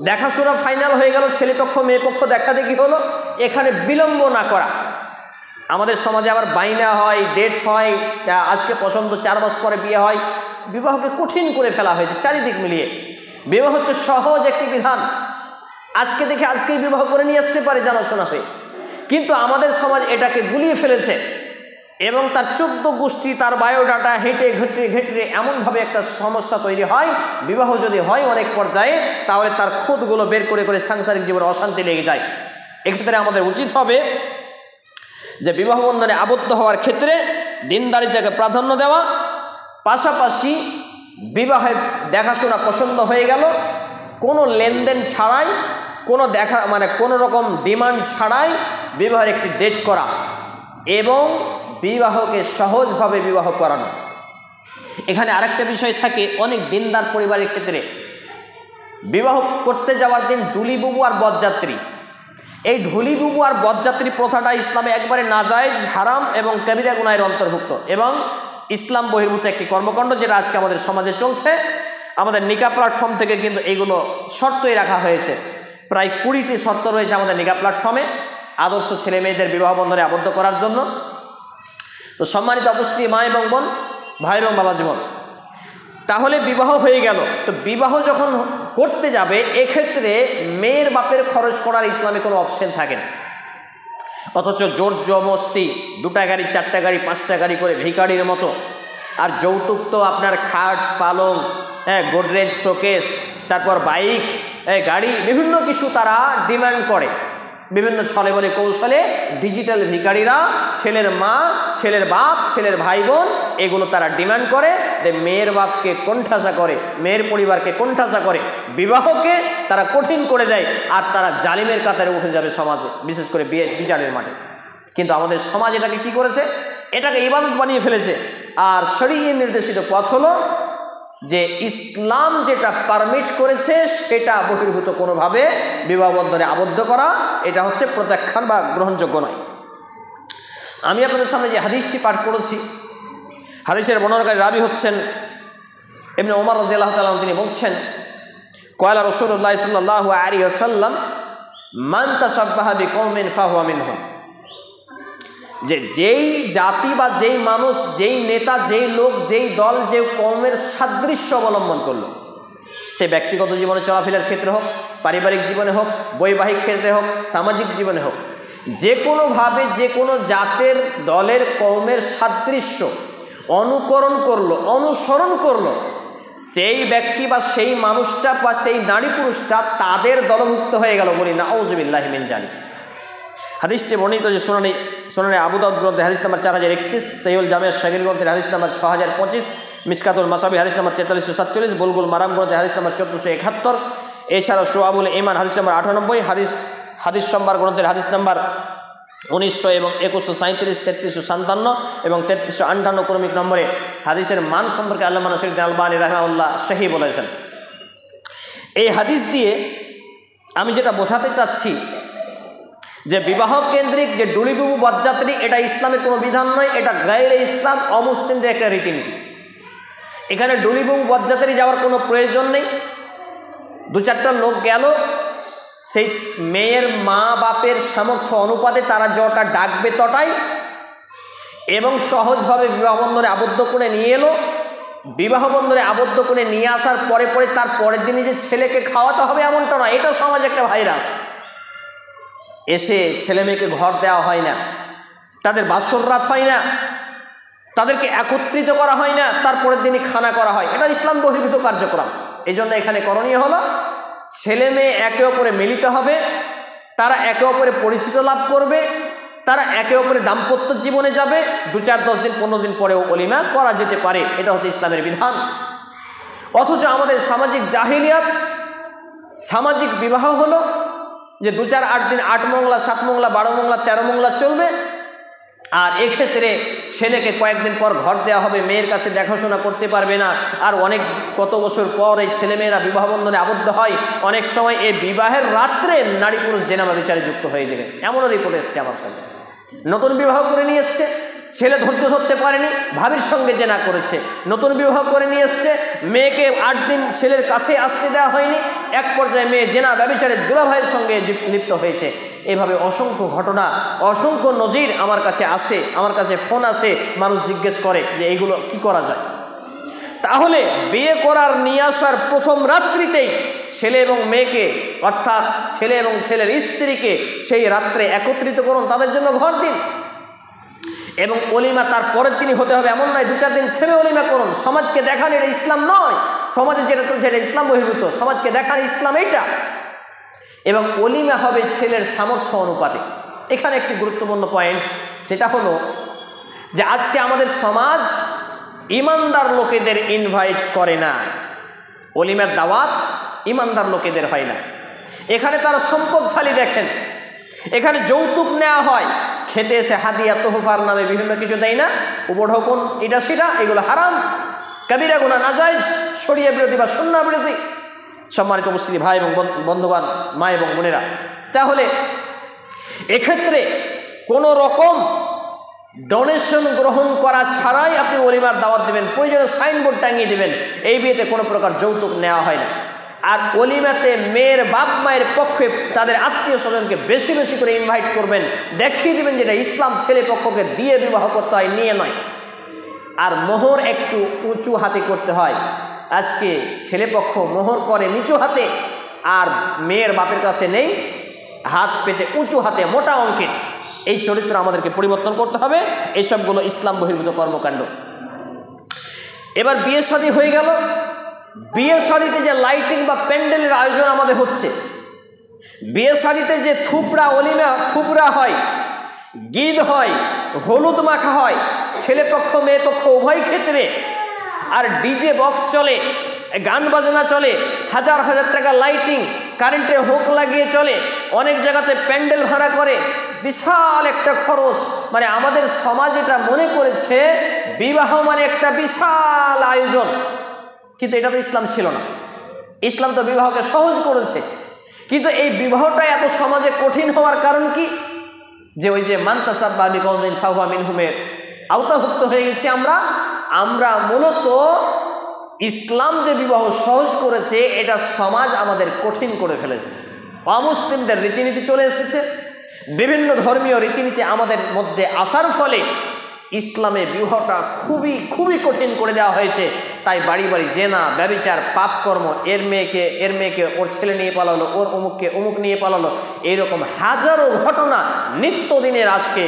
দেখাশোনা ফাইনাল হয়ে গেল, ছেলে পক্ষ মেয়ে পক্ষ দেখা দেখি হলো, এখানে বিলম্ব না করা। আমাদের সমাজে আবার বাইনা হয়, ডেট হয়, আজকে পছন্দ 4 মাস পরে বিয়ে হয়। বিবাহকে কঠিন করে ফেলা হয়েছে চারিদিক মিলিয়ে। বিবাহ হচ্ছে সহজ একটি বিধান, আজকে দেখে আজকেই বিবাহ করে নিয়ে আসতে পারে জানাশোনা হয়ে, কিন্তু আমাদের সমাজ এটাকে গুলিয়ে ফেলেছে এবং তার 14 গোষ্ঠী, তার বায়োডাটা হেঁটে ঘেটে এমনভাবে একটা সমস্যা তৈরি হয়। বিবাহ যদি হয় অনেক পর্যায়ে, তাহলে তার খুঁতগুলো বের করে করে সাংসারিক জীবনে অশান্তি লেগে যায়। এক্ষেত্রে আমাদের উচিত হবে যে বিবাহ বন্ধনে আবদ্ধ হওয়ার ক্ষেত্রে দিনদারিতাকে প্রাধান্য দেওয়া, পাশাপাশি বিবাহে দেখাশোনা পছন্দ হয়ে গেল, কোনো লেনদেন ছাড়াই, কোনো রকম ডিমান্ড ছাড়াই বিবাহের একটি ডেট করা এবং বিবাহকে সহজভাবে বিবাহ করানো। এখানে আরেকটা বিষয় থাকে, অনেক দিনদার পরিবারের ক্ষেত্রে বিবাহ করতে যাওয়ার দিন ঢুলি বুবু আর বরযাত্রী, এই ঢুলি বুবু আর বরযাত্রী প্রথাটা ইসলামে একবারে নাজায়েজ, হারাম এবং কবিরা গুনাহের অন্তর্ভুক্ত এবং ইসলাম বহির্ভূত একটি কর্মকাণ্ড, যেটা আজকে আমাদের সমাজে চলছে। আমাদের নিকাহ প্ল্যাটফর্ম থেকে কিন্তু এইগুলো শর্তই রাখা হয়েছে। প্রায় 20টি শর্ত রয়েছে আমাদের নিকাহ প্ল্যাটফর্মে আদর্শ ছেলে মেয়েদের বিবাহ বন্ধনে আবদ্ধ করার জন্য। তো সম্মানিত উপস্থিতি মা এবং বোন, ভাই এবং বাবা জীবন, তাহলে বিবাহ হয়ে গেল। তো বিবাহ যখন করতে যাবে, এক্ষেত্রে মেয়ের বাপের খরচ করার ইসলামে কোনো অপশন থাকে না, অথচ জোর জবরদস্তি 2টা গাড়ি 4টা গাড়ি 5টা গাড়ি করে ভিখারির মতো। আর যৌতুক তো আপনার খাট, পালং, গোদরেজ, শোকেস, তারপর বাইক, গাড়ি, বিভিন্ন কিছু তারা ডিমান্ড করে। বিভিন্ন ছলে বলে কৌশলে ডিজিটাল ভিখারিরা ছেলের মা, ছেলের বাপ, ছেলের ভাই বোন এগুলো তারা ডিমান্ড করে, যে মেয়ের বাপকে কোণঠাসা করে, মেয়ের পরিবারকে কোণঠাসা করে, বিবাহকে তারা কঠিন করে দেয়, আর তারা জালিমের কাতারে উঠে যাবে সমাজে, বিশেষ করে বিচারের মাঠে। কিন্তু আমাদের সমাজ এটাকে কি করেছে? এটাকে ইবাদত বানিয়ে ফেলেছে। আর শরীয়ত নির্দেশিত পথ হলো যে ইসলাম যেটা পারমিট করেছে সেটা বহির্ভূত কোনোভাবে বিবাহ বন্ধনে আবদ্ধ করা, এটা হচ্ছে প্রত্যাখ্যান বা গ্রহণযোগ্য নয়। আমি আপনাদের সামনে যে হাদিসটি পাঠ করেছি, হাদিসের বর্ণনাকারী রাবী হচ্ছেন ইবনে ওমর রাদিয়াল্লাহু তাআলা, তিনি বলছেন কয়লা রাসূলুল্লাহ সাল্লাল্লাহু আলাইহি ওয়াসাল্লাম মান তাশাব্বাহা বিকওমিন ফাহুয়া মিনহুম, যে যেই জাতি বা যেই মানুষ, যেই নেতা, যেই লোক, যেই দল, যে কওমের সাদৃশ্য অবলম্বন করলো, সে ব্যক্তিগত জীবনে চলাফেরার ক্ষেত্রে হোক, পারিবারিক জীবনে হোক, বৈবাহিক ক্ষেত্রে হোক, সামাজিক জীবনে হোক, যে কোনোভাবে যে কোনো জাতের, দলের, কওমের সাদৃশ্য অনুকরণ করলো, অনুসরণ করলো, সেই ব্যক্তি বা সেই মানুষটা বা সেই নারী পুরুষটা তাদের দলভুক্ত হয়ে গেল। বলি নাউযুবিল্লাহি মিন জালিক। হাদিসটি বর্ণিত যে সুনানে আবু দাউদ গ্রন্থে হাদিস নাম্বার 4031, সহিহুল জামিআ সগীর গ্রন্থের হাদিস নাম্বার 6025, মিশকাতুল মাসাবি হাদিস নাম্বার 4347, বুলবুল মারাম গ্রন্থে হাদিস নাম্বার 1471, এছাড়া শুআবুল ঈমান হাদিস নাম্বার 98, হাদিস সম্ভার গ্রন্থের হাদিস নাম্বার 1900 এবং 2137, 3357 এবং 3358 ক্রমিক নম্বরে হাদিসের মান সম্পর্কে আল্লামা নাসিরুদ্দিন আলবানী রাহিমাহুল্লাহ সহিহ বলেছেন। এই হাদিস দিয়ে আমি যেটা বোঝাতে চাচ্ছি যে বিবাহ কেন্দ্রিক যে ডুলিবিবু বরযাত্রী, এটা ইসলামের কোনো বিধান নয়, এটা গায়রে ইসলাম, অমুসলিমদের একটা রীতিনীতি। এখানে ডুলিবিবু বরযাত্রী যাওয়ার কোনো প্রয়োজন নেই। দু চারটা লোক গেল, সেই মেয়ের মা বাপের সামর্থ্য অনুপাতে তারা যটা ডাকবে তটাই, এবং সহজভাবে বিবাহ বন্ধনে আবদ্ধ করে নিয়ে এলো। বিবাহ বন্ধনে আবদ্ধ করে নিয়ে আসার পরে তার পরের দিনই যে ছেলেকে খাওয়াতে হবে এমনটা নয়, এটাও সমাজে একটা ভাইরাস। এসে ছেলে মেয়েকে ঘর দেওয়া হয় না, তাদের বাসর রাত হয় না, তাদেরকে একত্রিত করা হয় না, তারপরের দিনই খানা করা হয়, এটা ইসলাম বহির্ভূত কার্যক্রম। এই জন্য এখানে করণীয় হলো ছেলে মেয়ে একে অপরে মিলিত হবে, তারা একে অপরে পরিচিত লাভ করবে, তারা একে অপরে দাম্পত্য জীবনে যাবে, 2, 4, 10 দিন 15 দিন পরেও ওলিমা করা যেতে পারে, এটা হচ্ছে ইসলামের বিধান। অথচ আমাদের সামাজিক জাহিলিয়াত, সামাজিক বিবাহ হলো যে 2, 4, 8 দিন 8 মংলা, 7 মংলা, 12 মংলা, 13 মংলা চলবে, আর এক্ষেত্রে ছেলেকে কয়েকদিন পর ঘর দেওয়া হবে, মেয়ের কাছে দেখাশোনা করতে পারবে না। আর কত বছর পর এই ছেলেমেয়েরা বিবাহ বন্ধনে আবদ্ধ হয়, অনেক সময় এই বিবাহের রাত্রে নারী পুরুষ জেনা বিচারে যুক্ত হয়ে যাবে, এমনও রিপোর্ট এসছে আমার কাছে। নতুন বিবাহ করে নিয়ে এসছে, ছেলে ধৈর্য ধরতে পারেনি, ভাবির সঙ্গে জেনা করেছে, নতুন বিবাহ করে নিয়ে এসছে, মেয়েকে 8 দিন ছেলের কাছে আসতে দেওয়া হয়নি, এক পর্যায়ে মেয়ে জেনা ব্যভিচারের দুলাভাইয়ের সঙ্গে লিপ্ত হয়েছে। এভাবে অসংখ্য ঘটনা, অসংখ্য নজির আমার কাছে আসে, আমার কাছে ফোন আসে, মানুষ জিজ্ঞেস করে যে এইগুলো কি করা যায়। তাহলে বিয়ে করার নিয়ে আসার প্রথম রাত্রিতেই ছেলে এবং মেয়েকে, অর্থাৎ ছেলে এবং ছেলের স্ত্রীকে সেই রাত্রে একত্রিত করুন, তাদের জন্য ঘর দিন, এবং অলিমা তার পরের দিনই হতে হবে এমন নয়, 2, 4 দিন থেমে অলিমা করুন। সমাজকে দেখান এটা ইসলাম নয়, সমাজে যেটা চলছে এটা ইসলাম বহির্ভূত, সমাজকে দেখান ইসলাম এইটা। এবং অলিমা হবে ছেলের সামর্থ্য অনুপাতে। এখানে একটি গুরুত্বপূর্ণ পয়েন্ট, সেটা হলো যে আজকে আমাদের সমাজ ইমানদার লোকেদের ইনভাইট করে না, অলিমার দাওয়াত ইমানদার লোকেদের হয় না। এখানে তারা সম্পদশালী দেখেন, এখানে যৌতুক নেওয়া হয়, খেতে এসে হাদিয়া তোহফার নামে বিভিন্ন কিছু দেয় না, উপঢৌকন এটা সেটা, এগুলো হারাম, কাবিরা গুনাহ, নাজায়েজ, শরিয়া বিরোধী বা সুন্নাহ বিরোধী। সম্মানিত উপস্থিতি ভাই এবং বন্ধুগণ, মা এবং বোনেরা, তাহলে এক্ষেত্রে কোনো রকম ডোনেশন গ্রহণ করা ছাড়াই আপনি ওলিমার দাওয়াত দেবেন, প্রয়োজনে সাইনবোর্ড টাঙিয়ে দেবেন, এই বিয়েতে কোনো প্রকার যৌতুক নেওয়া হয় না। আর ওলিমাতে মেয়ের বাপ মায়ের পক্ষে তাদের আত্মীয় স্বজনকে বেশি বেশি করে ইনভাইট করবেন, দেখিয়ে দেবেন যেটা ইসলাম ছেলে পক্ষকে দিয়ে বিবাহ করতে হয়, নিয়ে নয়। আর মোহর একটু উঁচু হাতে করতে হয়। আজকে ছেলে পক্ষ মোহর করে নিচু হাতে, আর মেয়ের বাপের কাছে নেই, হাত পেতে উঁচু হাতে মোটা অঙ্কের। এই চরিত্র আমাদেরকে পরিবর্তন করতে হবে। এইসবগুলো ইসলাম বহির্ভূত কর্মকাণ্ড। এবার বিয়ে শাদী হয়ে গেল, বিয়ে শাদীতে যে লাইটিং বা প্যান্ডেলের আয়োজন আমাদের হচ্ছে, বিয়ে শাদিতে যে থুবড়া অলিমা থুবড়া হয়, গীত হয়, হলুদ মাখা হয় ছেলে পক্ষ মেয়ে পক্ষ উভয় ক্ষেত্রে, আর ডিজে বক্স চলে, গান বাজনা চলে, হাজার হাজার টাকা লাইটিং কারেন্টের হুক লাগিয়ে চলে, অনেক জায়গাতে প্যান্ডেল ভাড়া করে, বিশাল একটা খরচ। মানে আমাদের সমাজ এটা মনে করেছে বিবাহ মানে একটা বিশাল আয়োজন, কিন্তু এটা তো ইসলাম ছিল না। ইসলাম তো বিবাহকে সহজ করেছে, কিন্তু এই বিবাহটা এত সমাজে কঠিন হওয়ার কারণ কি? যে ওই যে মান্তাসাব্বা বিকওমিন ফাহুয়া মিনহুমের আওতাভুক্ত হয়ে গেছি আমরা মূলত ইসলাম যে বিবাহ সহজ করেছে এটা সমাজ আমাদের কঠিন করে ফেলেছে। অমুসলিমদের রীতিনীতি চলে এসেছে, বিভিন্ন ধর্মীয় রীতিনীতি আমাদের মধ্যে আসার ফলে ইসলামে বিবাহটা খুবই খুবই কঠিন করে দেওয়া হয়েছে। তাই বাড়ি বাড়ি জেনা, ব্যভিচার, পাপকর্ম, এর মেয়েকে ওর ছেলে নিয়ে পালালো, ওর অমুককে অমুক নিয়ে পালালো, এইরকম হাজারো ঘটনা নিত্যদিনের আজকে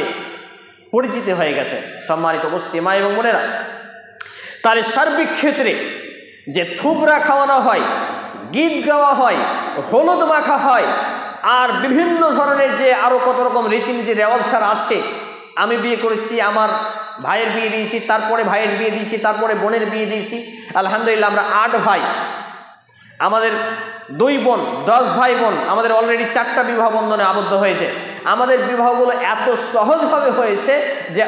পরিচিত হয়ে গেছে। সম্মানিত উপস্থিতি মা এবং বোনেরা, তার সার্বিক ক্ষেত্রে যে থুবড়া খাওয়ানো হয়, গীত গাওয়া হয়, হলুদ মাখা হয়, আর বিভিন্ন ধরনের যে আরও কত রকম রীতিনীতি রেওয়াজদার আছে। আমি বিয়ে করেছি, আমার ভাইয়ের বিয়ে দিয়েছি, তারপরে ভাইয়ের বিয়ে দিয়েছি, তারপরে বোনের বিয়ে দিয়েছি। আলহামদুলিল্লাহ আমরা 8 ভাই, আমাদের 2 বোন, 10 ভাই বোন, আমাদের অলরেডি 4টা বিবাহ বন্ধনে আবদ্ধ হয়েছে। আমাদের বিবাহগুলো এত সহজভাবে হয়েছে যে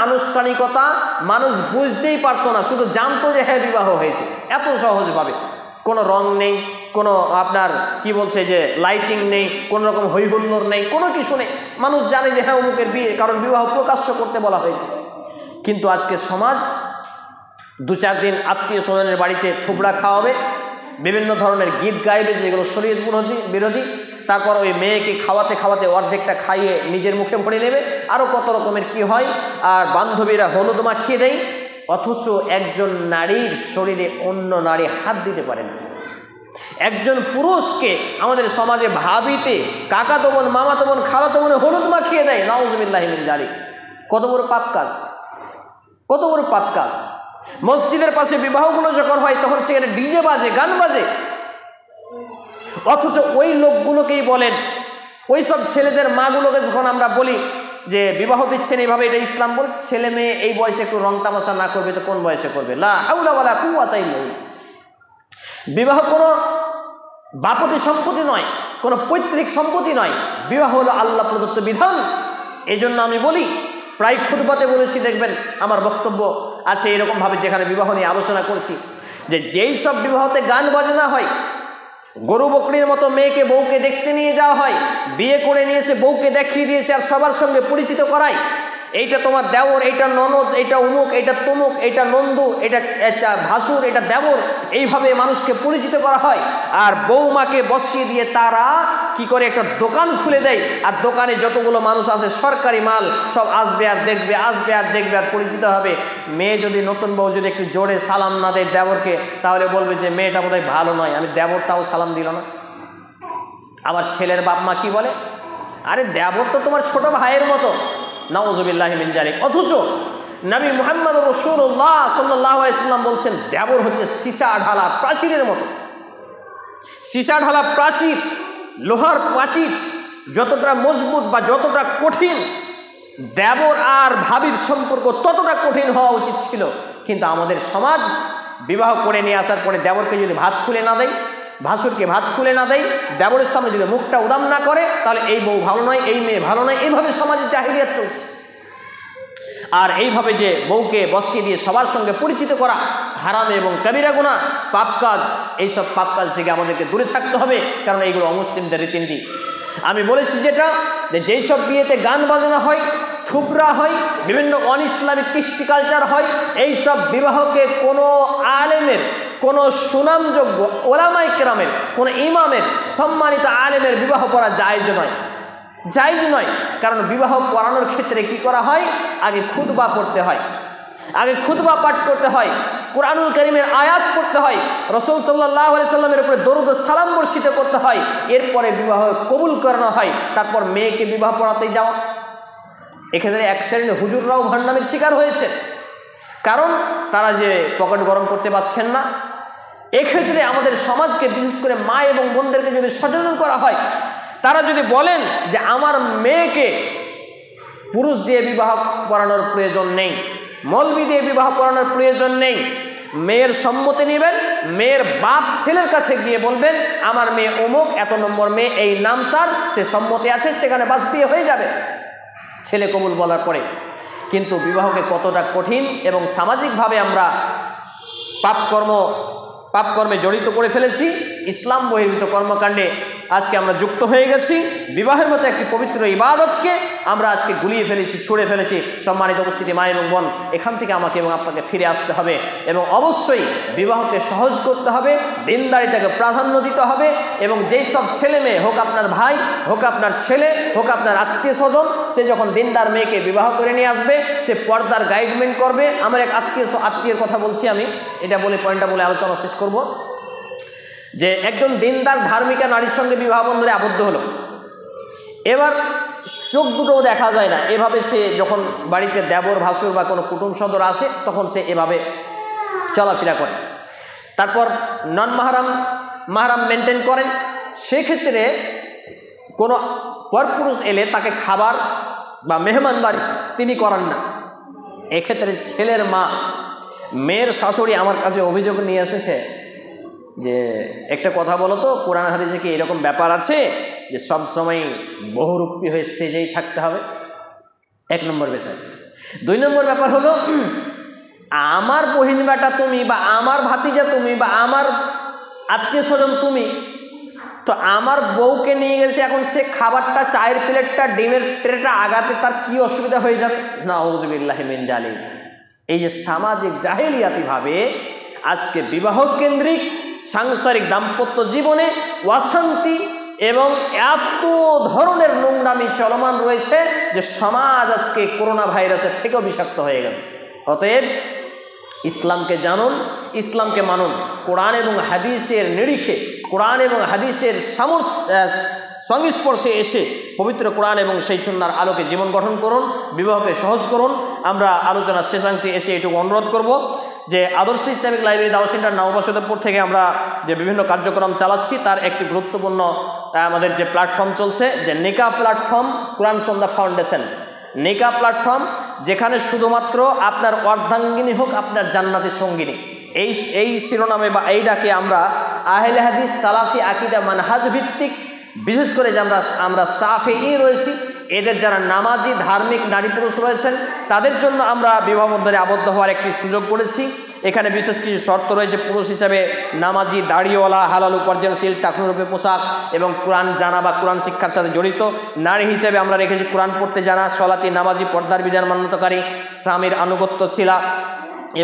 আনুষ্ঠানিকতা মানুষ বুঝতেই পারতো না, শুধু জানতো যে হ্যাঁ বিবাহ হয়েছে, এত সহজভাবে। কোনো রং নেই, কোনো আপনার কি বলছে যে লাইটিং নেই, কোনো রকম হই হুল্লোড় নেই, কোনো কিছু নেই, মানুষ জানে যে হ্যাঁ অমুকের বিয়ে, কারণ বিবাহ প্রকাশ্য করতে বলা হয়েছে। কিন্তু আজকে সমাজ 2-4 দিন আত্মীয় স্বজনের বাড়িতে থুবড়া খাওয়াবে, বিভিন্ন ধরনের গীত গাইবে যেগুলো শরীয়ত বিরোধী, তারপর ওই মেয়েকে খাওয়াতে খাওয়াতে অর্ধেকটা খাইয়ে নিজের মুখে ভরে নেবে, আরও কত রকমের কি হয়। আর বান্ধবীরা হলুদ মাখিয়ে দেয়, অথচ একজন নারীর শরীরে অন্য নারী হাত দিতে পারে না। একজন পুরুষকে আমাদের সমাজে ভাবিতে কাকাতো বোন, মামাতো বোন, খালাতো বোন হলুদ মাখিয়ে দেয়, নাউজুবিল্লাহি মিন জালিক। কত বড় পাপ কাজ, কত বড় পাপ কাজ। মসজিদের পাশে বিবাহগুলো যখন হয় তখন সেখানে ডিজে বাজে, গান বাজে, অথচ ওই লোকগুলোকেই বলেন, ওই সব ছেলেদের মাগুলোকে যখন আমরা বলি যে বিবাহ দিচ্ছেন এইভাবে, এটা ইসলাম বলছে, ছেলে মেয়ে এই বয়সে একটু রং তামাশা না করবে তো কোন বয়সে করবে? লা হাওলা ওয়ালা কুওয়াতা ইল্লা বিল্লাহ। বিবাহ কোনো বাপতি সম্পত্তি নয়, কোনো পৈতৃক সম্পত্তি নয়, বিবাহ হলো আল্লাহ প্রদত্ত বিধান। এই জন্য আমি বলি, প্রায় খুতবাতে বলেছি, দেখবেন আমার বক্তব্য আছে এরকমভাবে, যেখানে বিবাহ নিয়ে আলোচনা করছি, যে যেই সব বিবাহতে গান বাজনা হয়, গরু বকরির মতো মেয়েকে বউকে দেখতে নিয়ে যাওয়া হয়, বিয়ে করে নিয়েছে, বউকে দেখিয়ে দিয়েছে আর সবার সঙ্গে পরিচিত করায়, এইটা তোমার দেওর, এইটা ননদ, এইটা উমুক, এইটা তমুক, এইটা নন্দু, এটা ভাসুর, এটা দেবর, এইভাবে মানুষকে পরিচিত করা হয়। আর বৌমাকে বসিয়ে দিয়ে তারা কি করে একটা দোকান খুলে দেয়, আর দোকানে যতগুলো মানুষ আছে সরকারি মাল সব আসবে আর দেখবে, আসবে আর দেখবে আর পরিচিত হবে। মেয়ে যদি, নতুন বউ যদি একটু জোরে সালাম না দেয় দেবরকে, তাহলে বলবে যে মেয়েটা বোধহয় ভালো নয়, আমি দেবরটাও সালাম দিল না। আবার ছেলের বাপ মা কি বলে, আরে দেবর তো তোমার ছোট ভাইয়ের মতো, নাউজুবিল্লাহি মিন জালিক। অথচ নবী মুহাম্মদ রাসূলুল্লাহ সাল্লাল্লাহু আলাইহি ওয়াসাল্লাম বলছেন দেবর হচ্ছে সীসা ঢালা প্রাচীরের মতো। সীসা ঢালা প্রাচীর, লোহার প্রাচীর যতটা মজবুত বা যতটা কঠিন, দেবর আর ভাবির সম্পর্ক ততটা কঠিন হওয়া উচিত ছিল। কিন্তু আমাদের সমাজ বিবাহ করে নিয়ে আসার পরে দেবরকে যদি ভাত খুলে না দেয়, ভাসুরকে ভাত খুলে না দেয়, দেবরের সামনে যদি মুখটা উদাম না করে, তাহলে এই বউ ভালো নয়, এই মেয়ে ভালো নয়। এইভাবে সমাজে জাহিলিয়াত চলছে। আর এইভাবে যে বউকে বসিয়ে দিয়ে সবার সঙ্গে পরিচিত করা হারাম এবং কবিরা গুনাহ, পাপ কাজ। এইসব পাপ কাজ থেকে আমাদেরকে দূরে থাকতে হবে, কারণ এইগুলো অমুসলিমদের রীতিনীতি। আমি বলেছি যেটা, যে যেই সব বিয়েতে গান বাজনা হয়, থুবড়া হয়, বিভিন্ন অন ইসলামিক কৃষ্টি কালচার হয়, এই সব বিবাহকে কোনো আলেমের, কোনো সুনামযোগ্য ওলামায়ে কেরামের, কোনো ইমামের, সম্মানিত আলেমের বিবাহ করা জায়েজ নয়, জায়েজ নয়। কারণ বিবাহ পড়ানোর ক্ষেত্রে কি করা হয়, আগে খুতবা পড়তে হয়, আগে খুতবা পাঠ করতে হয়, কুরআনুল কারীমের আয়াত পড়তে হয়, রাসূল সাল্লাল্লাহু আলাইহি সাল্লামের উপরে দরুদ ও সালাম বর্ষিত করতে হয়, এরপরে বিবাহ কবুল করানো হয়, তারপর মেয়েকে বিবাহ পড়াতে যাওয়া। এক্ষেত্রে এক শ্রেণীর হুজুররাও ভণ্ডামির শিকার হয়েছে, কারণ তারা যে পকেট গরম করতে পারছেন না, এক্ষেত্রে আমাদের সমাজকে, বিশেষ করে মা এবং বোনদেরকে যদি সচেতন করা হয়, তারা যদি বলেন যে আমার মেয়েকে পুরুষ দিয়ে বিবাহ পড়ানোর প্রয়োজন নেই, মৌলবি দিয়ে বিবাহ পড়ানোর প্রয়োজন নেই, মেয়ের সম্মতি নেবেন, মেয়ের বাপ ছেলের কাছে গিয়ে বলবেন আমার মেয়ে অমুক, এত নম্বর মেয়ে, এই নাম তার, সে সম্মতি আছে, সেখানে বাস বিয়ে হয়ে যাবে ছেলে কবুল বলার পরে। কিন্তু বিবাহকে কতটা কঠিন এবং সামাজিকভাবে আমরা পাপকর্মে জড়িত করে ফেলেছি, ইসলাম বহির্ভূত কর্মকাণ্ডে আজকে আমরা যুক্ত হয়ে গেছি। বিবাহের মতো একটি পবিত্র ইবাদতকে আমরা আজকে গুলিয়ে ফেলেছি, ছুঁড়ে ফেলেছি। সম্মানিত উপস্থিতি মা এবং বোন, এখান থেকে আমাকে এবং আপনাকে ফিরে আসতে হবে এবং অবশ্যই বিবাহকে সহজ করতে হবে, দিনদারিতাকে প্রাধান্য দিতে হবে এবং যেই সব ছেলে মেয়ে, হোক আপনার ভাই, হোক আপনার ছেলে, হোক আপনার আত্মীয় স্বজন, সে যখন দিনদার মেয়েকে বিবাহ করে নিয়ে আসবে, সে পর্দার গাইডমেন্ট করবে। আমার এক আত্মীয়ের কথা বলছি আমি, এটা বলে পয়েন্টটা বলে আলোচনা শেষ করব। যে একজন দিনদার ধার্মিকা নারীর সঙ্গে বিবাহ বন্ধনে আবদ্ধ হলো, এবার চোখ দুটোও দেখা যায় না, এভাবে সে যখন বাড়িতে দেবর ভাসুর বা কোনো কুটুম সদর আসে তখন সে এভাবে চলাফেরা করে। তারপর নন মাহারাম মেনটেন করেন। সেক্ষেত্রে কোনো পরপুরুষ এলে তাকে খাবার বা মেহমানদারি তিনি করান না। এক্ষেত্রে ছেলের মা, মেয়ের শাশুড়ি আমার কাছে অভিযোগ নিয়ে এসেছে যে একটা কথা বলো তো, কোরআন হাদিসে কি এরকম ব্যাপার আছে যে সব সময় বহুরূপী হয়ে সেজেই থাকতে হবে? এক নম্বর বিষয়। দুই নম্বর ব্যাপার হলো, আমার বহিন বেটা তুমি বা আমার ভাতিজা তুমি বা আমার আত্মীয় স্বজন তুমি, তো আমার বউকে নিয়ে গেছে, এখন সে খাবারটা, চায়ের প্লেটটা, ডিমের ট্রেটা আগাতে তার কি অসুবিধা হয়ে যাবে? নাউযুবিল্লাহি মিন জালিক। এই যে সামাজিক জাহেলিয়াতিভাবে আজকে বিবাহ কেন্দ্রিক সাংসারিক দাম্পত্য জীবনে অশান্তি এবং এত ধরনের নোংরামি চলমান রয়েছে যে সমাজ আজকে করোনা ভাইরাসের থেকেও বিষাক্ত হয়ে গেছে। অতএব ইসলামকে জানুন, ইসলামকে মানুন, কোরআন এবং হাদিসের নিরিখে, কোরআন এবং হাদিসের সংস্পর্শে এসে পবিত্র কোরআন এবং সেই সুন্নাহর আলোকে জীবন গঠন করুন, বিবাহকে সহজ করুন। আমরা আলোচনার শেষাংশে এসে এটুকু অনুরোধ করব যে আদর্শ ইসলামিক লাইব্রেরি দাওয়া সেন্টার নওবাসদপুর থেকে আমরা যে বিভিন্ন কার্যক্রম চালাচ্ছি, তার একটি গুরুত্বপূর্ণ আমাদের যে প্ল্যাটফর্ম চলছে, যে নিকা প্ল্যাটফর্ম, কোরআন সন্ধ্যা ফাউন্ডেশন নিকা প্ল্যাটফর্ম, যেখানে শুধুমাত্র আপনার অর্ধাঙ্গিনী হোক আপনার জান্নাতি সঙ্গিনী, এই শিরোনামে বা এই ডাকে আমরা আহলে হাদিস সালাফি আকীদা মানহাজ ভিত্তিক, বিশেষ করে যে আমরা শাফিঈ রয়েছি, এদের যারা নামাজি ধার্মিক নারী পুরুষ রয়েছেন তাদের জন্য আমরা বিবাহ বন্ধনে আবদ্ধ হওয়ার একটি সুযোগ করেছি। এখানে বিশেষ কিছু শর্ত রয়েছে। পুরুষ হিসাবে নামাজি, দাড়িওয়ালা, হালাল উপার্জনশীল, টাকনুরূপে পোশাক এবং কোরআন জানা বা কোরআন শিক্ষার সাথে জড়িত। নারী হিসেবে আমরা রেখেছি কোরআন পড়তে জানা, সলাতি, নামাজি, পর্দার বিধান মান্যতাকারী, স্বামীর আনুগত্যশীলা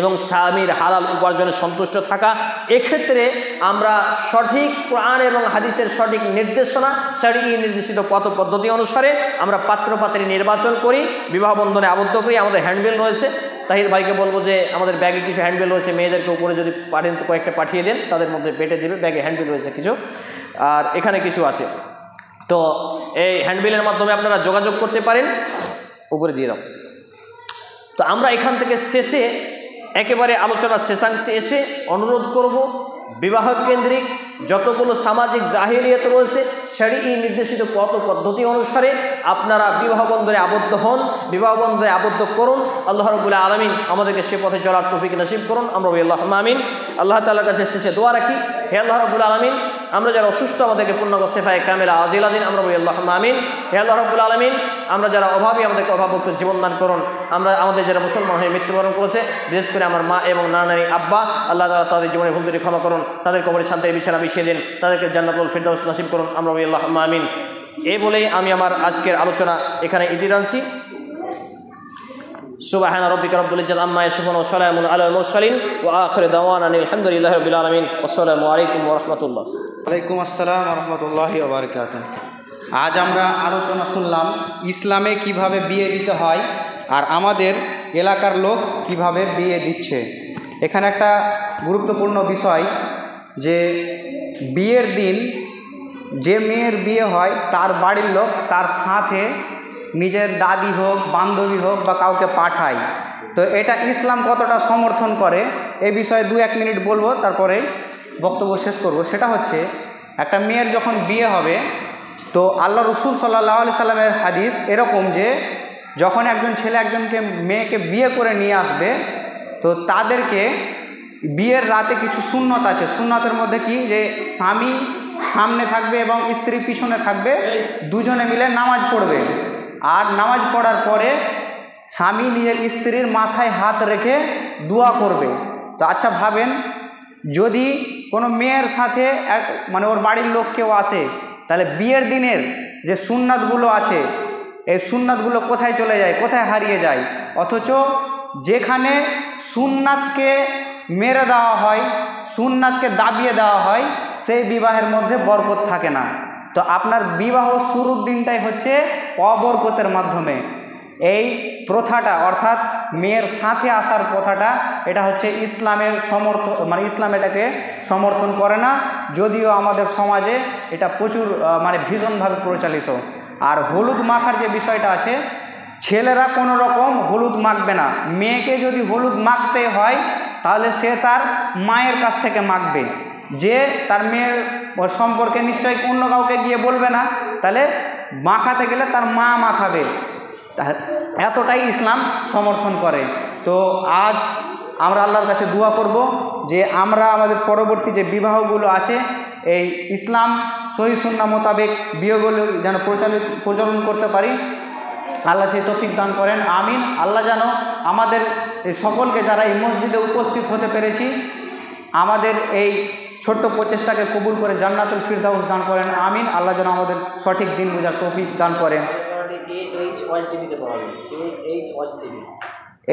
এবং স্বামীর হালাল উপার্জনে সন্তুষ্ট থাকা। এক্ষেত্রে আমরা সঠিক কোরআন এবং হাদিসের সঠিক নির্দেশনা, শরঈ নির্দেশিত পথ পদ্ধতি অনুসারে আমরা পাত্রপাত্রী নির্বাচন করি, বিবাহ বন্ধনে আবদ্ধ করি। আমাদের হ্যান্ডবিল রয়েছে, তাহির ভাইকে বলবো যে আমাদের ব্যাগে কিছু হ্যান্ডবিল রয়েছে, মেয়েদেরকে উপরে যদি পারেন তো কয়েকটা পাঠিয়ে দেন, তাদের মধ্যে পেটে দেবে। ব্যাগে হ্যান্ডবিল রয়েছে কিছু, আর এখানে কিছু আছে। তো এই হ্যান্ডবিলের মাধ্যমে আপনারা যোগাযোগ করতে পারেন, উপরে দিয়ে দাও। তো আমরা এখান থেকে শেষে একেবারে আলোচনার শেষাংশে এসে অনুরোধ করব, বিবাহ কেন্দ্রিক যতগুলো সামাজিক জাহিলিয়াত রয়েছে শরঈ নির্দেশিত পথ পদ্ধতি অনুসারে আপনারা বিবাহ বন্ধনে আবদ্ধ হন, বিবাহ বন্ধনে আবদ্ধ করুন। আল্লাহ রাব্বুল আলামিন আমাদেরকে সে পথে চলার তৌফিক নসিব করুন। আমরা আল্লাহুম্মা আমিন। আল্লাহ তাআলার কাছে শেষে দোয়া রাখি, হে আল্লাহ রাব্বুল আলামিন, আমরা যারা অসুস্থ আমাদেরকে পূর্ণাঙ্গ শেফায়ে কামিলা আজিলা দিন। আমরা আল্লাহুম্মা আমিন। হে আল্লাহ রাব্বুল আলামিন, আমরা যারা অভাবী আমাদেরকে অভাবমুক্ত জীবন দান করুন। আমাদের যারা মুসলমান হয়ে মৃত্যুবরণ করেছে, বিশেষ করে আমার মা এবং নানানি আব্বা, আল্লাহ তাআলা তাদের জীবনের ভুল ত্রুটি ক্ষমা করুন, তাদের কবরে শান্তির বিছানা বিছিয়ে দিন, তাদেরকে জান্নাতুল ফিরদাউস নসিব করুন। আমরা আল্লাহুম্মা আমিন। এই বলেই আমি আমার আজকের আলোচনা এখানে ইতি টানছি। সুবহান রাব্বিকা রাব্বিল ইজ্জাতি আম্মা ইয়াসিফুন ওয়া সালামুন আলাল মুরসালিন ওয়া আখিরু দাওয়ানা আলহামদুলিল্লাহি রাব্বিল আলামিন। আসসালামু আলাইকুম ওয়া রাহমাতুল্লাহ। ওয়ালাইকুম আসসালাম ওয়া রাহমাতুল্লাহি ওয়া বারাকাতুহু। আজ আমরা আলোচনা শুনলাম ইসলামে কিভাবে বিয়ে দিতে হয় আর আমাদের এলাকার লোক কিভাবে বিয়ে দিচ্ছে। এখানে একটা গুরুত্বপূর্ণ বিষয় যে বিয়ের দিন যে মেয়ের বিয়ে হয় তার বাড়ির লোক তার সাথে নিজের দাদি হোক, বান্ধবী হোক বা কাউকে পাঠায়। তো এটা ইসলাম কতটা সমর্থন করে এ বিষয়ে 2-1 মিনিট বলবো, তারপরে বক্তব্য শেষ করব, সেটা হচ্ছে একটা মেয়ের যখন বিয়ে হবে তো আল্লাহ রসুল সাল্লাল্লাহু আলাইহি সাল্লামের হাদিস এরকম যে যখন একজন ছেলে একজনকে মেয়েকে বিয়ে করে নিয়ে আসবে তো তাদেরকে বিয়ের রাতে কিছু সুন্নত আছে। সুন্নতের মধ্যে কি, যে স্বামী সামনে থাকবে এবং স্ত্রী পিছনে থাকবে, দুজনে মিলে নামাজ পড়বে। আর নামাজ পড়ার পরে স্বামী নিজের স্ত্রীর মাথায় হাত রেখে দোয়া করবে। তো আচ্ছা ভাবেন, যদি কোনো মেয়ের সাথে মানে ওর বাড়ির লোক কেউ আসে, তাহলে বিয়ের দিনের যে সুন্নাতগুলো আছে এই সুন্নাতগুলো কোথায় চলে যায়, কোথায় হারিয়ে যায়। অথচ যেখানে সুন্নাতকে মেরে দেওয়া হয়, সুন্নাতকে দাবিয়ে দেওয়া হয়, সেই বিবাহের মধ্যে বরকত থাকে না। তো আপনার বিবাহ শুরুর দিনটাই হচ্ছে অবরকতের মাধ্যমে। এই প্রথাটা অর্থাৎ মেয়ের সাথে আসার প্রথাটা এটা হচ্ছে ইসলামের মানে ইসলাম এটাকে সমর্থন করে না, যদিও আমাদের সমাজে এটা প্রচুর মানে ভীষণভাবে প্রচলিত। আর হলুদ মাখার যে বিষয়টা আছে, ছেলেরা কোনো রকম হলুদ মাখবে না। মেয়েকে যদি হলুদ মাখতে হয় তাহলে সে তার মায়ের কাছ থেকে মাখবে, যে তার মেয়ের সম্পর্কে নিশ্চয়ই অন্য কাউকে গিয়ে বলবে না, তাহলে মাখাতে গেলে তার মা মাখাবে। এতটাই ইসলাম সমর্থন করে। তো আজ আমরা আল্লাহর কাছে দোয়া করব যে আমরা আমাদের পরবর্তী যে বিবাহগুলো আছে এই ইসলাম সহিহ সুন্নাহ মোতাবেক বিয়েগুলো যেন প্রচলন করতে পারি। আল্লাহ সেই তৌফিক দান করেন, আমিন। আল্লাহ যেন আমাদের এই সকলকে যারা এই মসজিদে উপস্থিত হতে পেরেছি আমাদের এই ছোট্ট প্রচেষ্টাকে কবুল করে জান্নাতুল ফিরদাউস দান করেন, আমিন। আল্লাহ যেন আমাদের সঠিক দিন বোঝার তৌফিক দান করেন।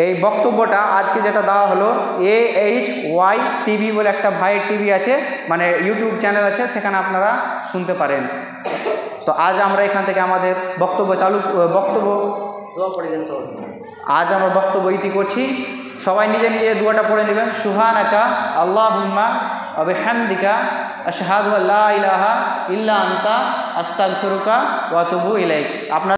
এই বক্তব্যটা আজকে যেটা দেওয়া হলো AHY TV বলে একটা ভাইয়ের টিভি আছে, মানে ইউটিউব চ্যানেল আছে, সেখানে আপনারা শুনতে পারেন। তো আজ আমরা এখান থেকে আমাদের আজ আমরা বক্তব্য ইতি করছি। সবাই নিজে নিজে দোয়াটা পড়ে নেবেন। সুবহানাকা আল্লাহুম্মা ওয়া বিহামদিকা আশহাদু আল্লা ইলাহা ইল্লা আনতা আস্তাগফিরুকা ওয়া আতুবু ইলাইক। আপনারা